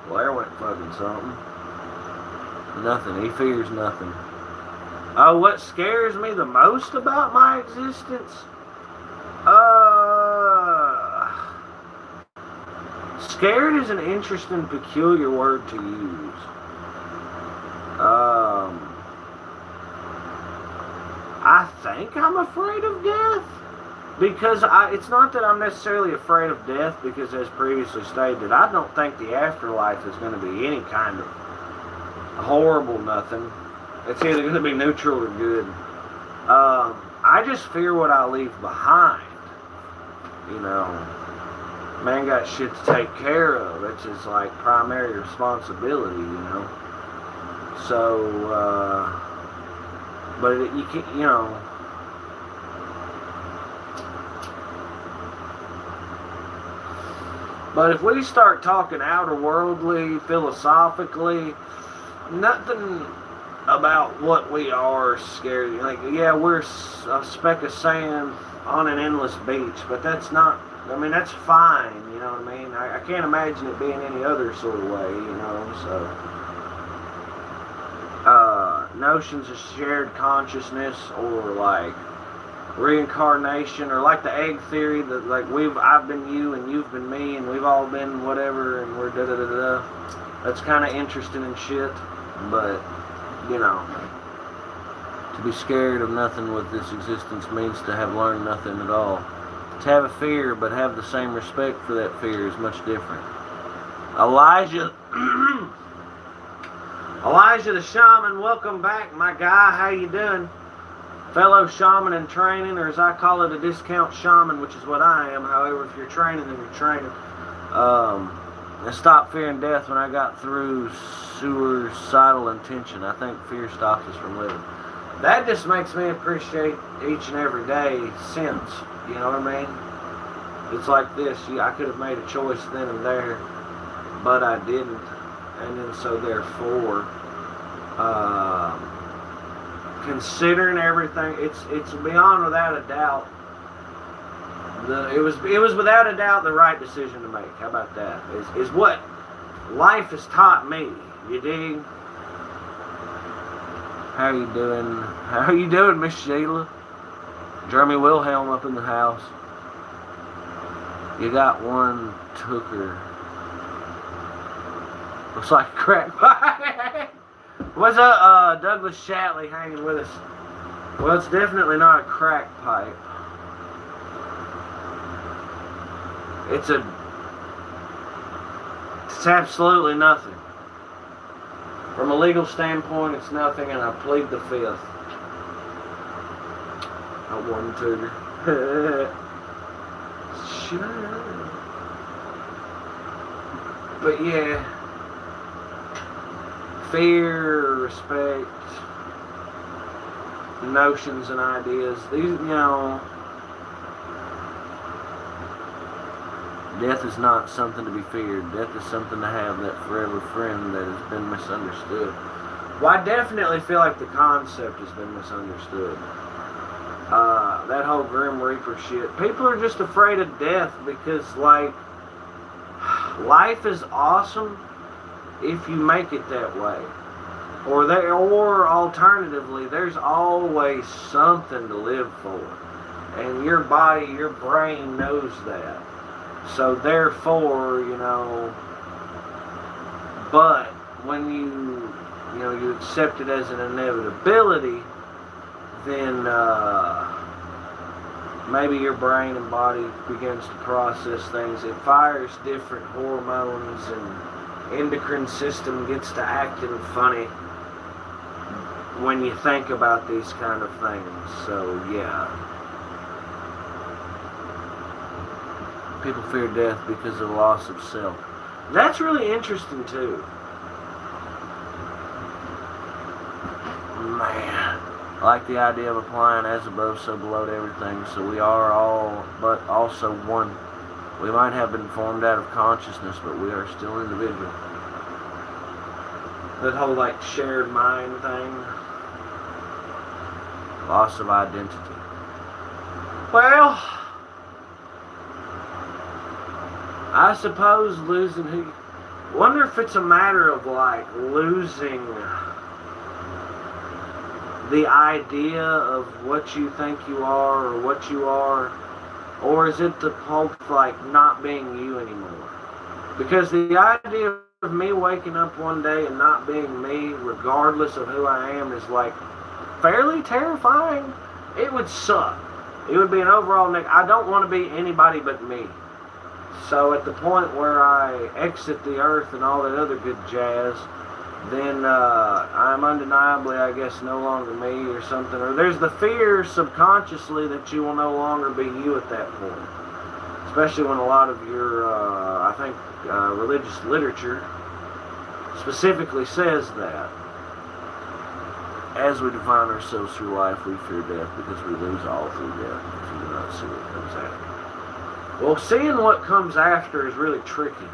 Well, there went fucking something. Nothing. He fears nothing. Oh, what scares me the most about my existence? Scared is an interesting, peculiar word to use. I think I'm afraid of death. Because it's not that I'm necessarily afraid of death, because as previously stated, I don't think the afterlife is going to be any kind of horrible nothing. It's either going to be neutral or good. I just fear what I leave behind. You know, man got shit to take care of. It's his like primary responsibility, you know. So, but you can't, you know. But if we start talking outer worldly, philosophically, nothing about what we are scared. Like, yeah, we're a speck of sand on an endless beach, but that's not, I mean, that's fine, you know what I mean? I can't imagine it being any other sort of way, you know, so. Notions of shared consciousness, or like reincarnation, or like the egg theory that like I've been you and you've been me and we've all been whatever and we're da da da da. That's kind of interesting and shit, but you know, to be scared of nothing with this existence means to have learned nothing at all. To have a fear but have the same respect for that fear is much different. Elijah the shaman, welcome back, my guy. How you doing? Fellow shaman in training, or as I call it, a discount shaman, which is what I am. However, if you're training, then you're training. I stopped fearing death when I got through suicidal intention. I think fear stops us from living. That just makes me appreciate each and every day since. You know what I mean? It's like this. I could have made a choice then and there. but I didn't. And then so therefore, considering everything, it's beyond without a doubt. It was without a doubt the right decision to make. How about that? Is what life has taught me. You dig? How you doing? How you doing, Miss Sheila? Jeremy Wilhelm up in the house. You got one tooker. Looks like a crack pipe. What's up, Douglas Shatley hanging with us? Well, it's definitely not a crack pipe. It's absolutely nothing. From a legal standpoint, it's nothing, and I plead the fifth. I one tutor. Sure. But yeah, fear, respect, notions and ideas. These, death is not something to be feared. Death is something to have that forever friend that has been misunderstood. Well, I definitely feel like the concept has been misunderstood. That whole Grim Reaper shit. People are just afraid of death because, like, life is awesome if you make it that way. Or alternatively, there's always something to live for. And your body, your brain knows that. So therefore, but when you accept it as an inevitability, then maybe your brain and body begins to process things. It fires different hormones and endocrine system gets to acting funny when you think about these kind of things. So yeah. People fear death because of the loss of self. That's really interesting too. Man, I like the idea of applying as above, so below to everything. So we are all, but also one. We might have been formed out of consciousness, but we are still individual. That whole like shared mind thing. Loss of identity. Well, I suppose losing who... Wonder if it's a matter of like losing the idea of what you think you are or what you are, or is it the whole like not being you anymore? Because the idea of me waking up one day and not being me, regardless of who I am, is like fairly terrifying. It would suck. It would be an overall I don't want to be anybody but me. So at the point where I exit the earth and all that other good jazz, then I'm undeniably, I guess, no longer me or something. Or there's the fear subconsciously that you will no longer be you at that point. Especially when a lot of your, I think, religious literature specifically says that. As we define ourselves through life, we fear death because we lose all through death because we do not see what comes after. Well, seeing what comes after is really tricky.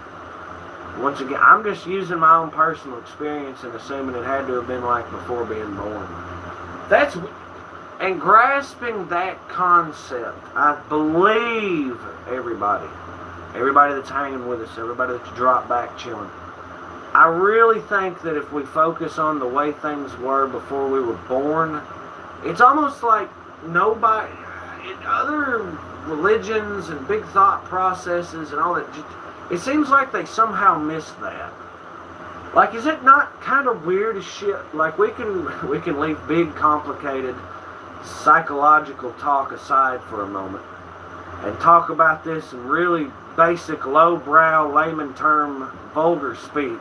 Once again, I'm just using my own personal experience and assuming it had to have been like before being born. And grasping that concept, I believe everybody that's hanging with us, everybody that's dropped back chilling, I really think that if we focus on the way things were before we were born, it's almost like nobody, other religions and big thought processes and all that, it seems like they somehow missed that. Like, is it not kind of weird as shit? Like, we can leave big, complicated psychological talk aside for a moment and talk about this in really basic, lowbrow, layman term, vulgar speech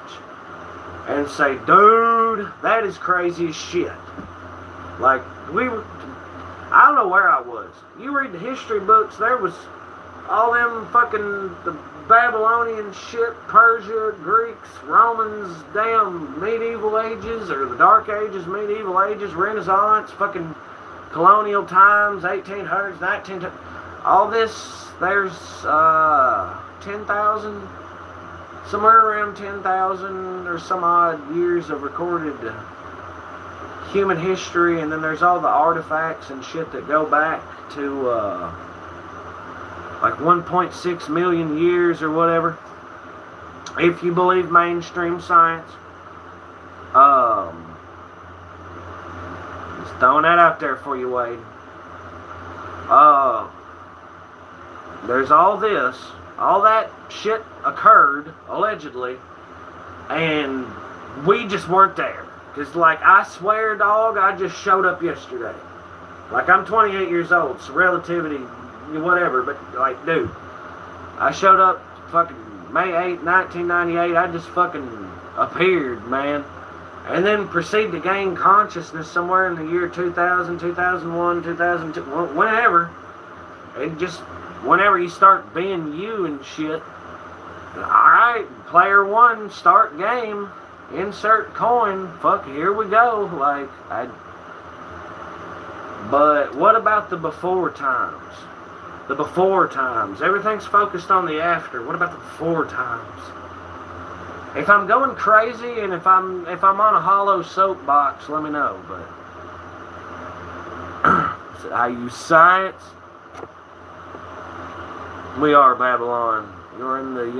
and say, dude, that is crazy as shit. Like, I don't know where I was. You read the history books, there was all them fucking the Babylonian shit, Persia, Greeks, Romans, damn medieval ages, or the Dark Ages, medieval ages, Renaissance, fucking colonial times, 1800s, 1900s, all this, there's 10,000, somewhere around 10,000 or some odd years of recorded human history, and then there's all the artifacts and shit that go back to like 1.6 million years or whatever, if you believe mainstream science. Just throwing that out there for you, Wade. There's all this, all that shit occurred, allegedly, and we just weren't there. Because, like, I swear, dog, I just showed up yesterday. Like, I'm 28 years old, so relativity, whatever, but, like, dude, I showed up fucking May 8, 1998, I just fucking appeared, man. And then proceed to gain consciousness somewhere in the year 2000, 2001, 2002, whenever. And just, whenever you start being you and shit, alright, player one, start game. Insert coin, fuck, here we go. But what about the before times? The before times. Everything's focused on the after. What about the before times? If I'm going crazy and if I'm on a hollow soapbox, let me know. But I use science. We are Babylon. You're in the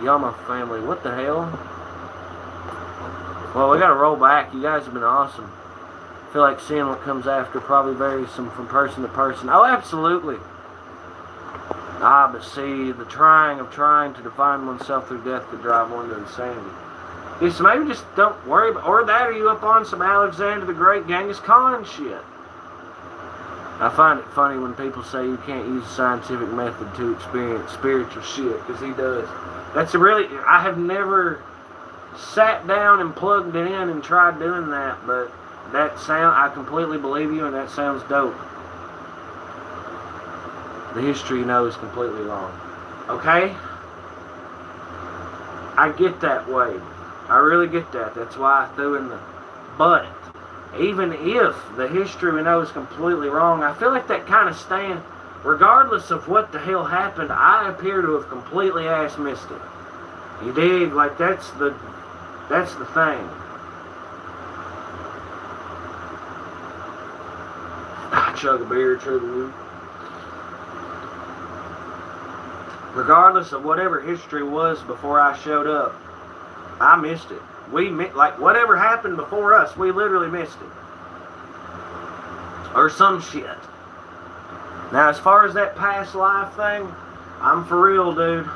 Yama family. What the hell? Well, we gotta roll back. You guys have been awesome. I feel like seeing what comes after probably varies from person to person. Oh, absolutely. But see, the trying to define oneself through death could drive one to insanity. Yeah, so maybe just don't worry about, or that, or you up on some Alexander the Great, Genghis Khan shit. I find it funny when people say you can't use a scientific method to experience spiritual shit, because he does. I have never sat down and plugged it in and tried doing that, but I completely believe you, and that sounds dope. The history, is completely wrong. Okay? I get that, Wade. I really get that. That's why I threw in the but. Even if the history we know is completely wrong, I feel like that kind of stands, regardless of what the hell happened, I appear to have completely ass-missed it. You dig? Like, that's the thing. I chug a beer, chug a wood. Regardless of whatever history was before I showed up, I missed it. Whatever happened before us, we literally missed it. Or some shit. Now, as far as that past life thing, I'm for real, dude.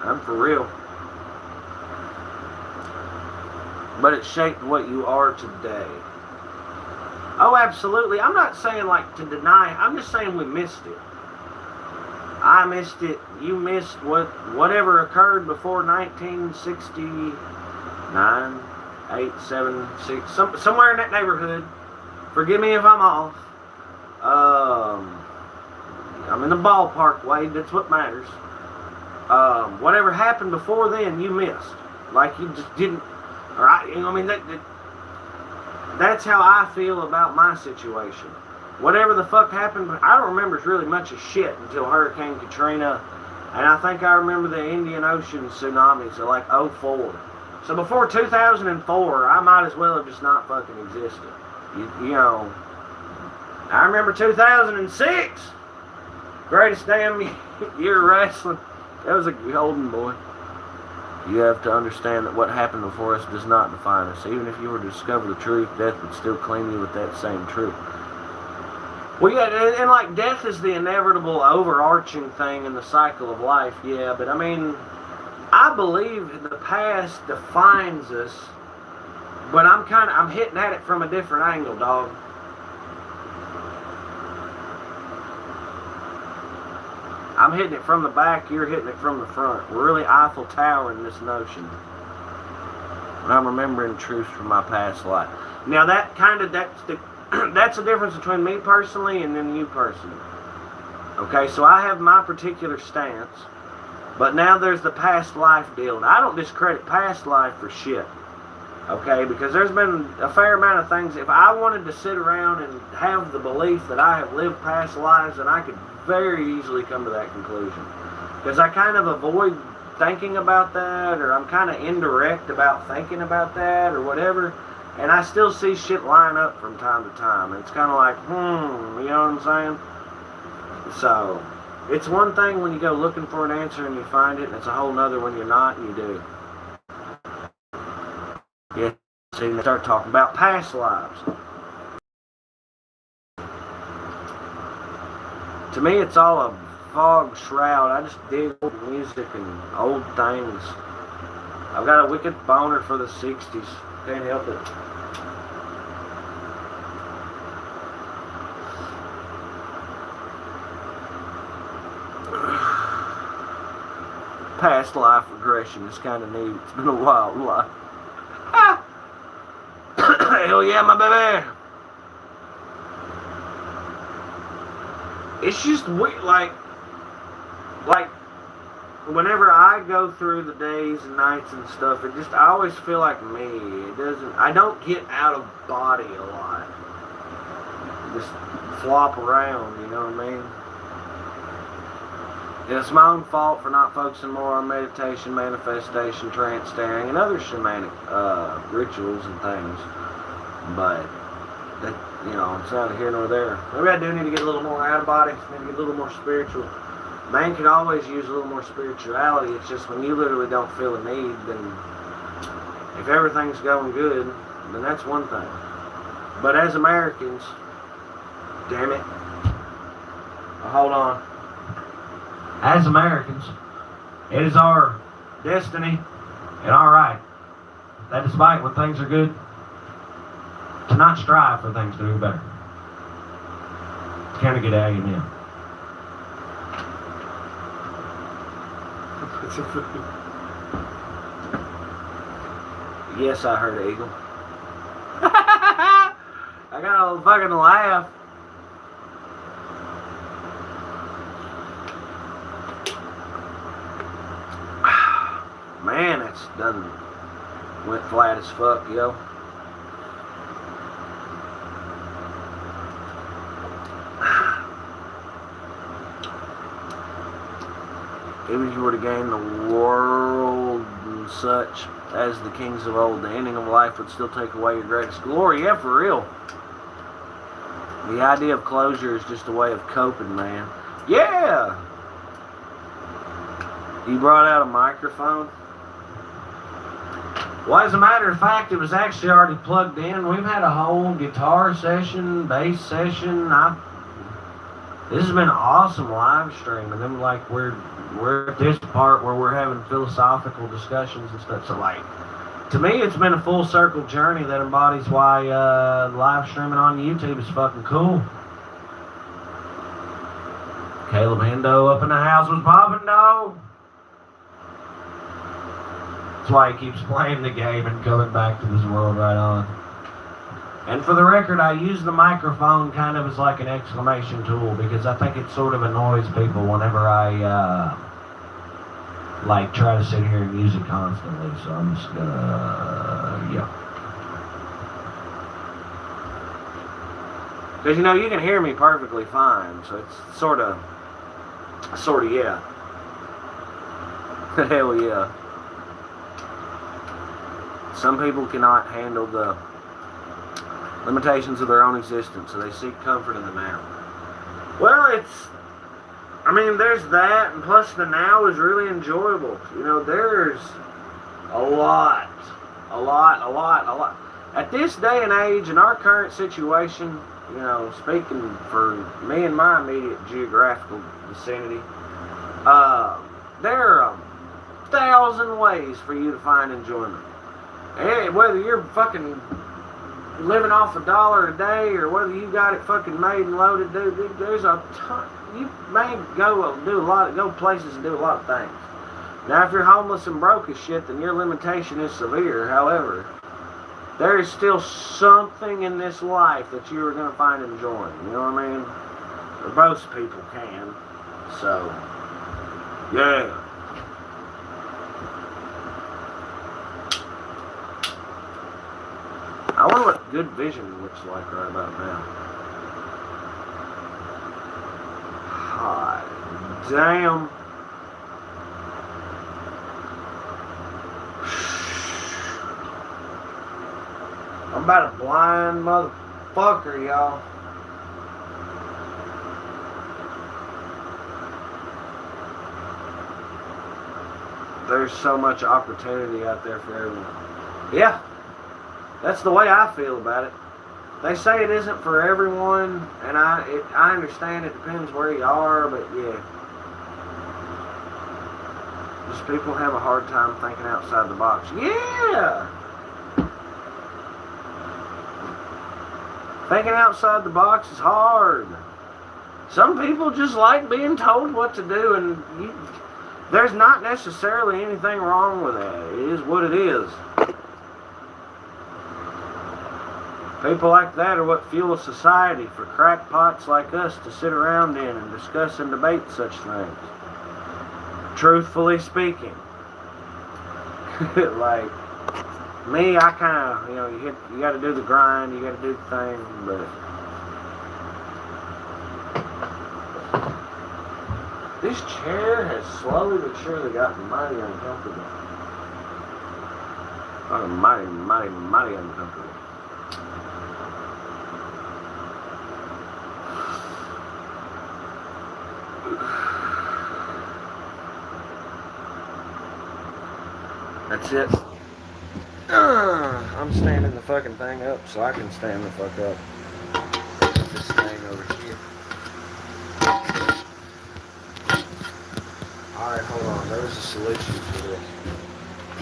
I'm for real. But it shaped what you are today. Oh, absolutely. I'm not saying to deny. I'm just saying we missed it. I missed it. You missed whatever occurred before 1969, 8, 7, 6, somewhere in that neighborhood. Forgive me if I'm off. I'm in the ballpark, Wade. That's what matters. Whatever happened before then, you missed. You just didn't. That's how I feel about my situation. Whatever the fuck happened, I don't remember really much of shit until Hurricane Katrina, and I think I remember the Indian Ocean tsunamis of 2004. So before 2004, I might as well have just not fucking existed. I remember 2006, greatest damn year of wrestling. That was a golden boy. You have to understand that what happened before us does not define us. Even if you were to discover the truth, death would still claim you with that same truth. Well, yeah, and death is the inevitable overarching thing in the cycle of life, yeah, but I believe the past defines us, but I'm hitting at it from a different angle, dog. I'm hitting it from the back, you're hitting it from the front. We're really Eiffel Towering this notion. And I'm remembering truths from my past life. Now that's the difference between me personally and then you personally. Okay, so I have my particular stance, but now there's the past life deal. And I don't discredit past life for shit. Okay, because there's been a fair amount of things. If I wanted to sit around and have the belief that I have lived past lives, then I could very easily come to that conclusion. Because I kind of avoid thinking about that, or I'm kind of indirect about thinking about that, or whatever. And I still see shit line up from time to time. And it's kind of like, you know what I'm saying? So, it's one thing when you go looking for an answer and you find it, and it's a whole nother when you're not and you do. Yeah, see, they start talking about past lives. To me, it's all a fog shroud. I just dig old music and old things. I've got a wicked boner for the 60s. Can't help it. Past life regression is kind of neat. It's been a wild life. Hell yeah, my baby. It's just weird, like whenever I go through the days and nights and stuff, I always feel like me. I don't get out of body a lot. Just flop around, you know what I mean? It's my own fault for not focusing more on meditation, manifestation, trance staring, and other shamanic rituals and things. But, that, you know, it's neither here nor there. Maybe I do need to get a little more out of body, maybe get a little more spiritual. Man can always use a little more spirituality. It's just when you literally don't feel a need, then if everything's going good, then that's one thing. But as Americans, damn it, hold on. As Americans, it is our destiny and our right that despite when things are good, to not strive for things to do better. Kind of get out of you now. Yes, I heard an eagle. I got a fucking laugh. Man, it's done went flat as fuck, yo. Even if you were to gain the world and such as the kings of old, the ending of life would still take away your greatest glory. Yeah, for real. The idea of closure is just a way of coping, man. Yeah! You brought out a microphone? Well, as a matter of fact, it was actually already plugged in. We've had a whole guitar session, bass session. This has been an awesome live stream, and then like we're at this part where we're having philosophical discussions and stuff. So like, to me, it's been a full circle journey that embodies why live streaming on YouTube is fucking cool. Caleb Hendo up in the house was popping, dog. That's why he keeps playing the game and coming back to this world right on. And for the record, I use the microphone kind of as like an exclamation tool because I think it sort of annoys people whenever I like try to sit here and use it constantly. So I'm just gonna, yeah. Because you know, you can hear me perfectly fine, so it's sort of yeah. Hell yeah. Some people cannot handle the limitations of their own existence, so they seek comfort in the now. Well, there's that, and plus the now is really enjoyable. You know, there's a lot. At this day and age, in our current situation, you know, speaking for me and my immediate geographical vicinity, there are 1,000 ways for you to find enjoyment. Hey, whether you're fucking living off $1 a day or whether you got it fucking made and loaded, dude, there's a ton. You may go places and do a lot of things. Now, if you're homeless and broke as shit, then your limitation is severe. However, there is still something in this life that you are going to find enjoying. You know what I mean? Or most people can. So, yeah. good vision looks like right about now. Hot damn. I'm about a blind motherfucker, y'all. There's so much opportunity out there for everyone. Yeah, that's the way I feel about it. They say it isn't for everyone, and I understand it depends where you are, but yeah. Just people have a hard time thinking outside the box. Yeah! Thinking outside the box is hard. Some people just like being told what to do, and there's not necessarily anything wrong with that. It is what it is. People like that are what fuel a society for crackpots like us to sit around in and discuss and debate such things. Truthfully speaking. Like, me, I kind of, you got to do the grind, you got to do the thing, but this chair has slowly but surely gotten mighty uncomfortable. Mighty uncomfortable. That's it. I'm standing the fucking thing up so I can stand the fuck up. Put this thing over here. Alright, hold on. There was a solution for this.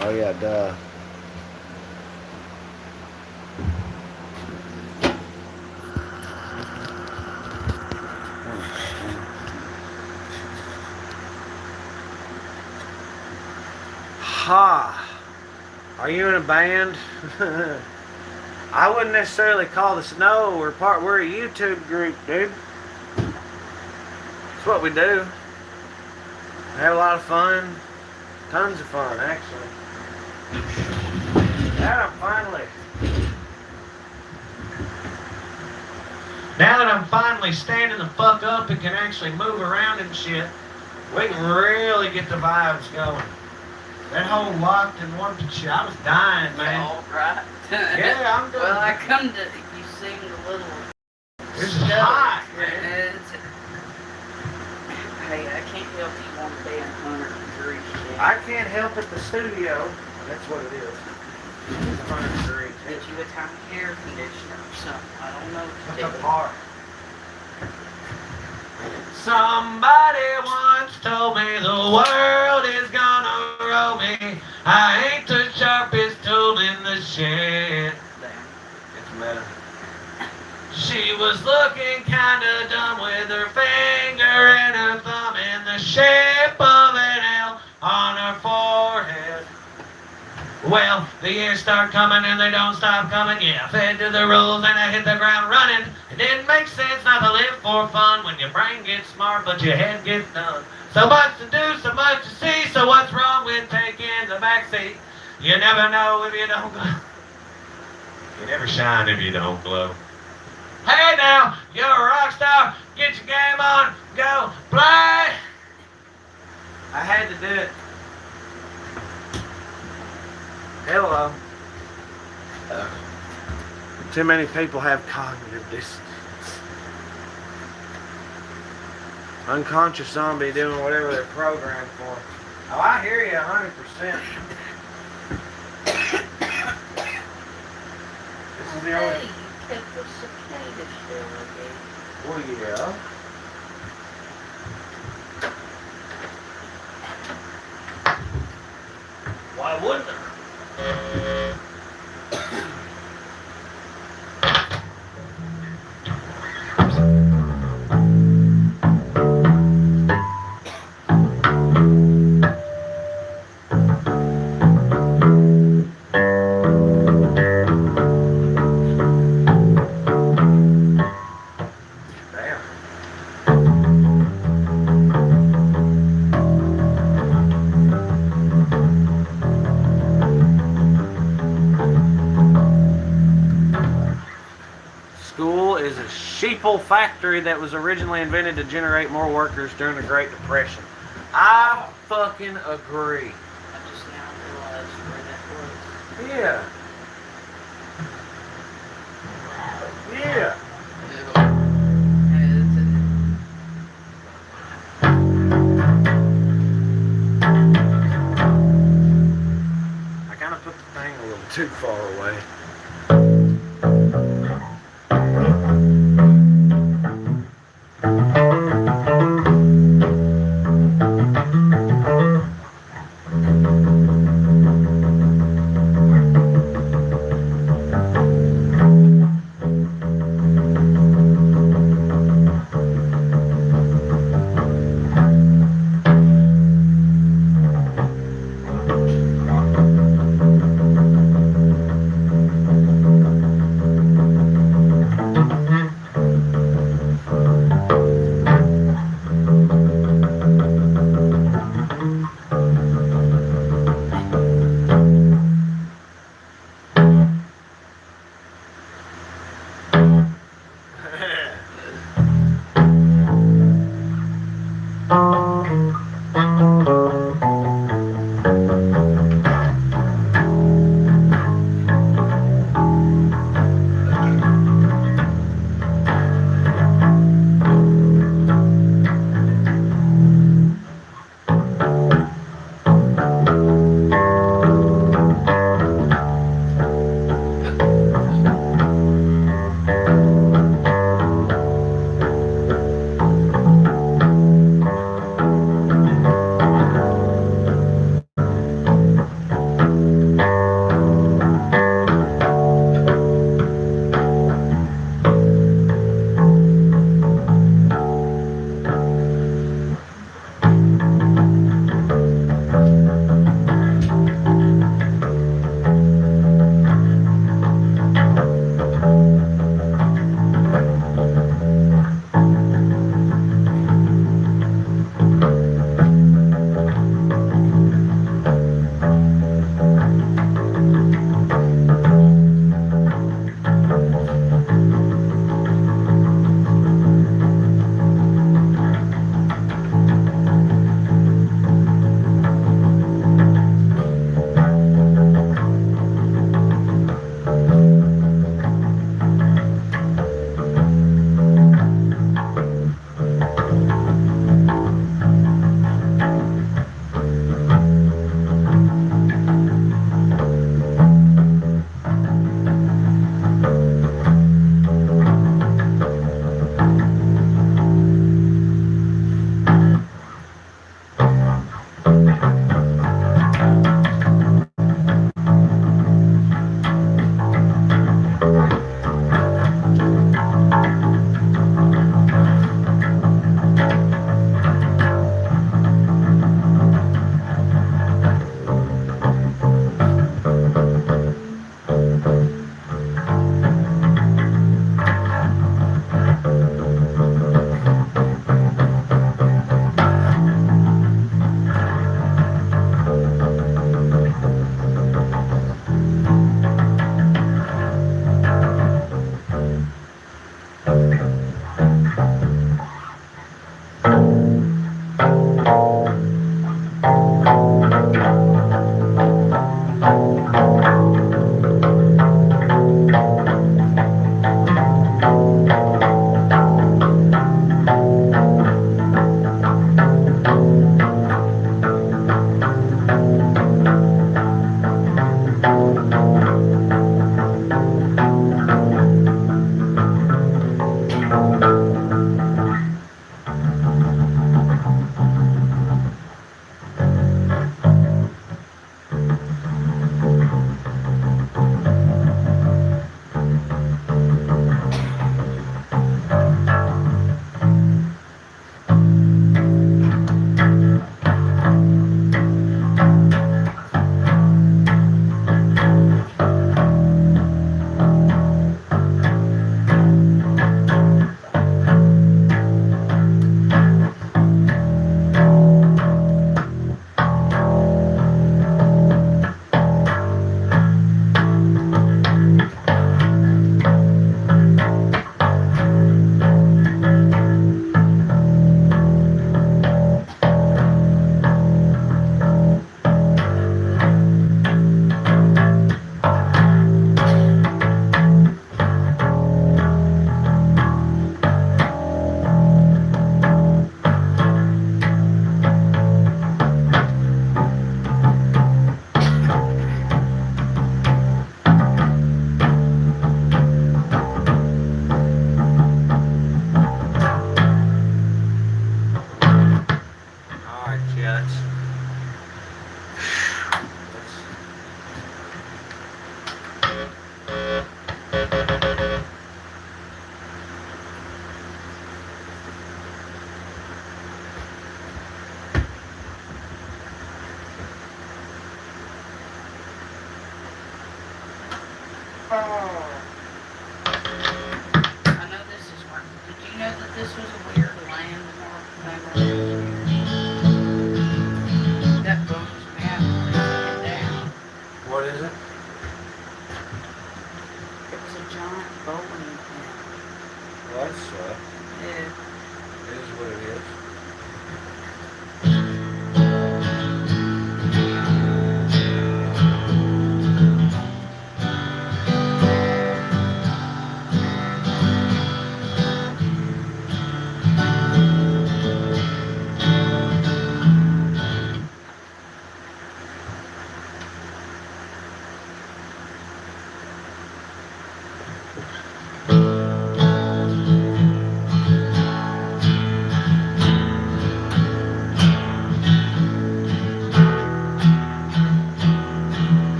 Oh yeah, duh. Ha! Are you in a band? I wouldn't necessarily call this no. We're a YouTube group, dude. That's what we do. We have a lot of fun. Tons of fun, actually. Now that I'm finally standing the fuck up and can actually move around and shit, we can really get the vibes going. That whole locked in one shit, I was dying, man. All right. Yeah, I'm doing. Well, I come to. You seemed a little. It's hot, man. Hey, I can't help you want to be in 100 degrees. Shit. I can't help it. The studio. That's what it is. It's 100 degrees. Get you a tiny air conditioner or something. I don't know what to What's do. a part? Somebody once told me the world is gonna roll me. I ain't the sharpest tool in the shed. Damn. It's better. She was looking kinda dumb with her finger and her thumb in the shape of an L on her forehead. Well, the years start coming and they don't stop coming. Yeah, I fed to the rules and I hit the ground running. It didn't make sense not to live for fun when your brain gets smart but your head gets numb. So much to do, so much to see. So what's wrong with taking the backseat? You never know if you don't glow. You never shine if you don't glow. Hey now, you're a rock star. Get your game on. Go play. I had to do it. Hello. Too many people have cognitive dissonance. Unconscious zombie doing whatever they're programmed for. Oh, I hear you 100%. This is the only... Hey, you kept the cicada still again. Well, yeah. Why wouldn't there? Damn. simple factory that was originally invented to generate more workers during the Great Depression. I fucking agree. I just now realized where that was. Yeah. Yeah. Hey, that's it. I kind of put the thing a little too far away.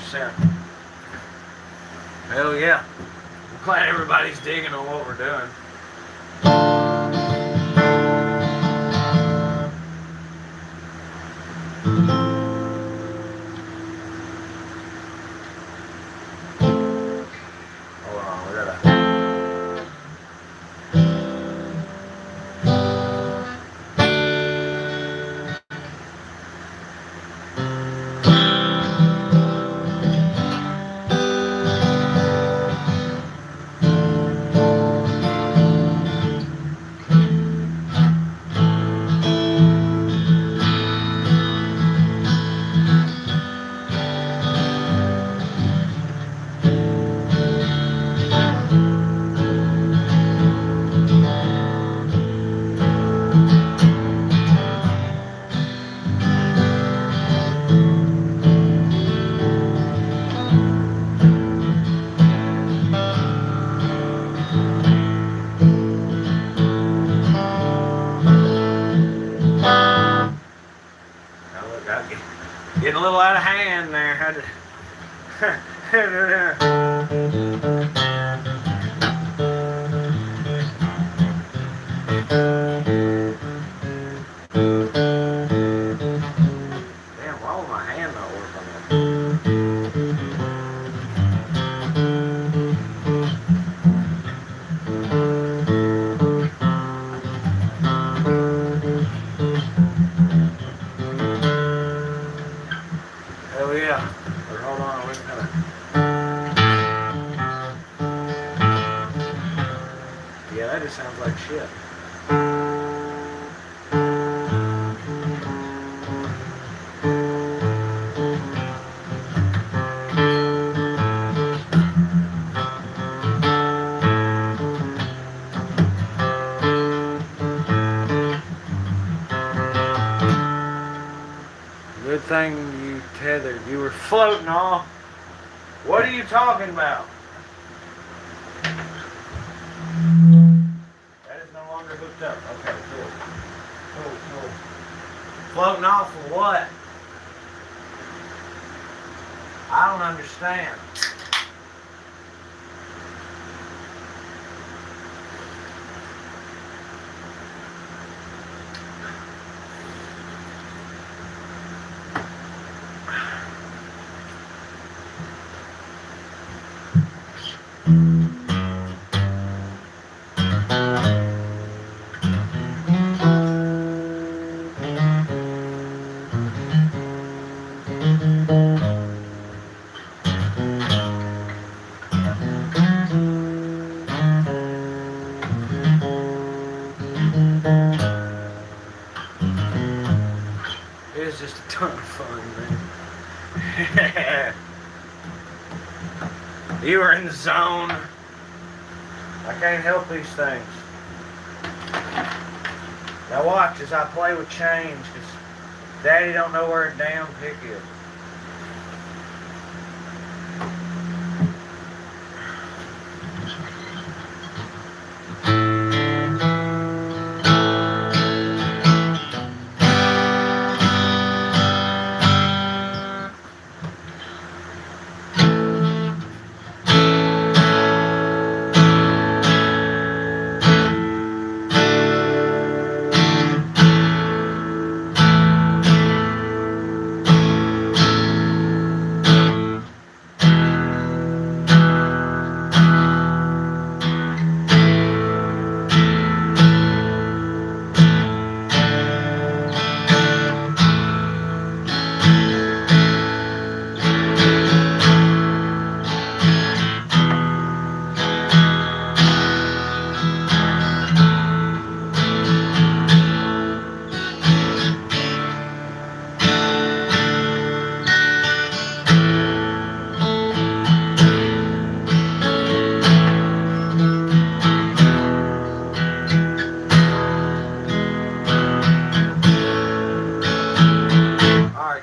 100%. Hell yeah. I'm glad everybody's digging on what we're doing. Hold on, we gotta... Getting a little out of hand there. Had to... Damn, why was my hand not Hell yeah. Or hold on, wait a minute. Yeah, that just sounds like shit. Good thing you tethered. You were floating off. What are you talking about? That is no longer hooked up. Okay, cool. Cool. Floating off of what? I don't understand. It was just a ton of fun, man. You were in the zone. I can't help these things. Now watch as I play with change, because Daddy don't know where a damn pick is.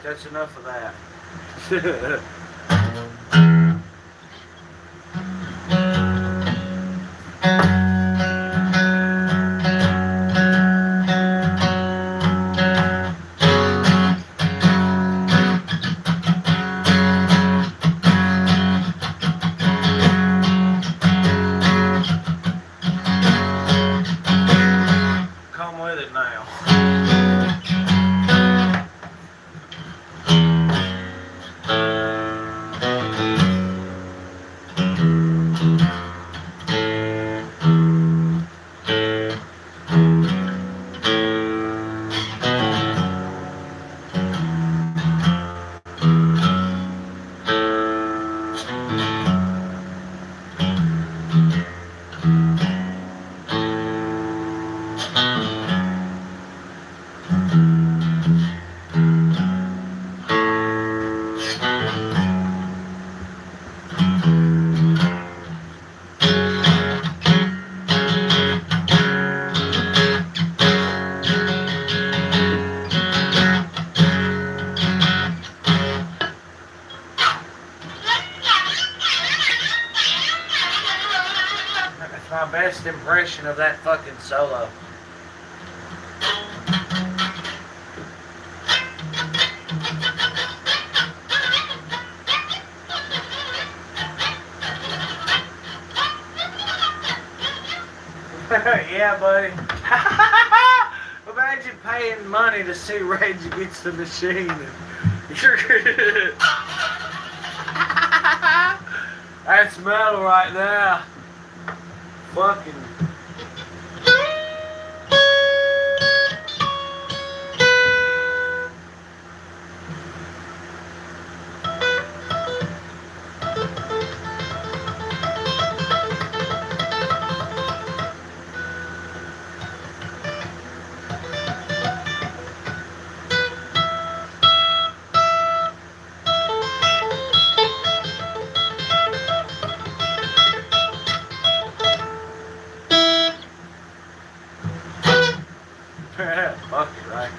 That's enough of that. That's my best impression of that fucking solo. Yeah, buddy. Imagine paying money to see Rage Against the Machine. That's metal right there. Fucking. Fuck it, right?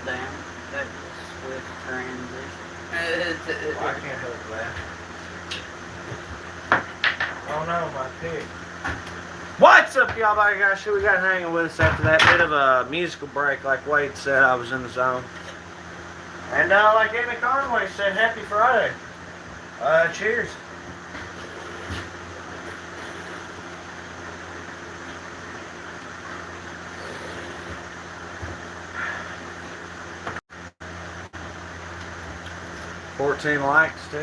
Damn, that was swift transition. Well, I can't help that. Oh no, my pig. What's up, y'all? By gosh, we got hanging with us after that bit of a musical break. Like Wade said, I was in the zone. And like Amy Conway said, happy Friday. Cheers. $14 likes too.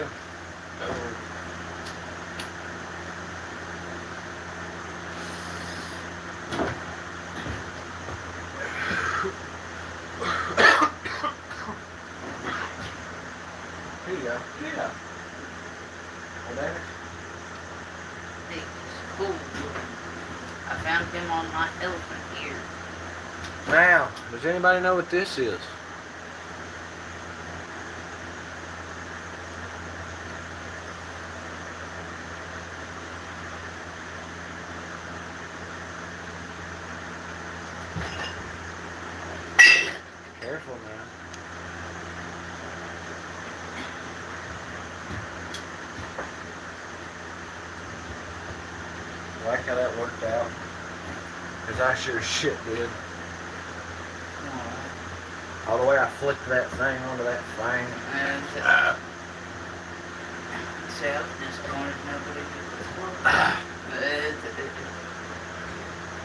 Here you go. Yeah. Oh, there. It's cool. I found him on my elephant ear. Now, does anybody know what this is? Careful now. Like how that worked out. Because I sure as shit did. All the way I flicked that thing onto that thing. And except this corner's nobody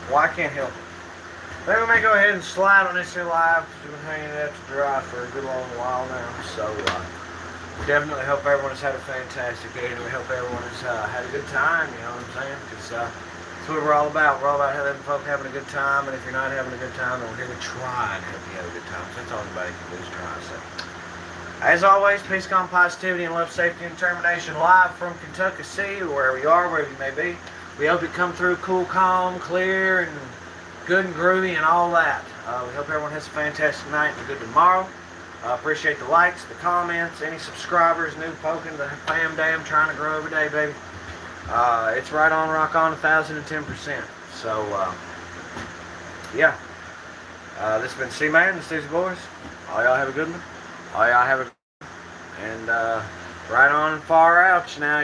Well, I can't help it. Maybe we may go ahead and slide on this here live because we've been hanging it up to dry for a good long while now. So, definitely hope everyone has had a fantastic day, and we hope everyone has had a good time, you know what I'm saying? Because that's what we're all about. We're all about having folk having a good time, and if you're not having a good time, then we're here to try and help you have a good time. So that's all anybody can do is try. So, as always, peace, calm, positivity, and love, safety, and determination live from Kentucky City, wherever you are, wherever you may be. We hope you come through cool, calm, clear, and good and groovy and all that. We hope everyone has a fantastic night and a good tomorrow. Appreciate the likes, the comments, any subscribers, new poking, the fam dam trying to grow every day, baby. It's right on, rock on, 1,010%. So, yeah. This has been C-Man, the Stacey Boys. All y'all have a good one. All y'all have a good one. And right on and far out now.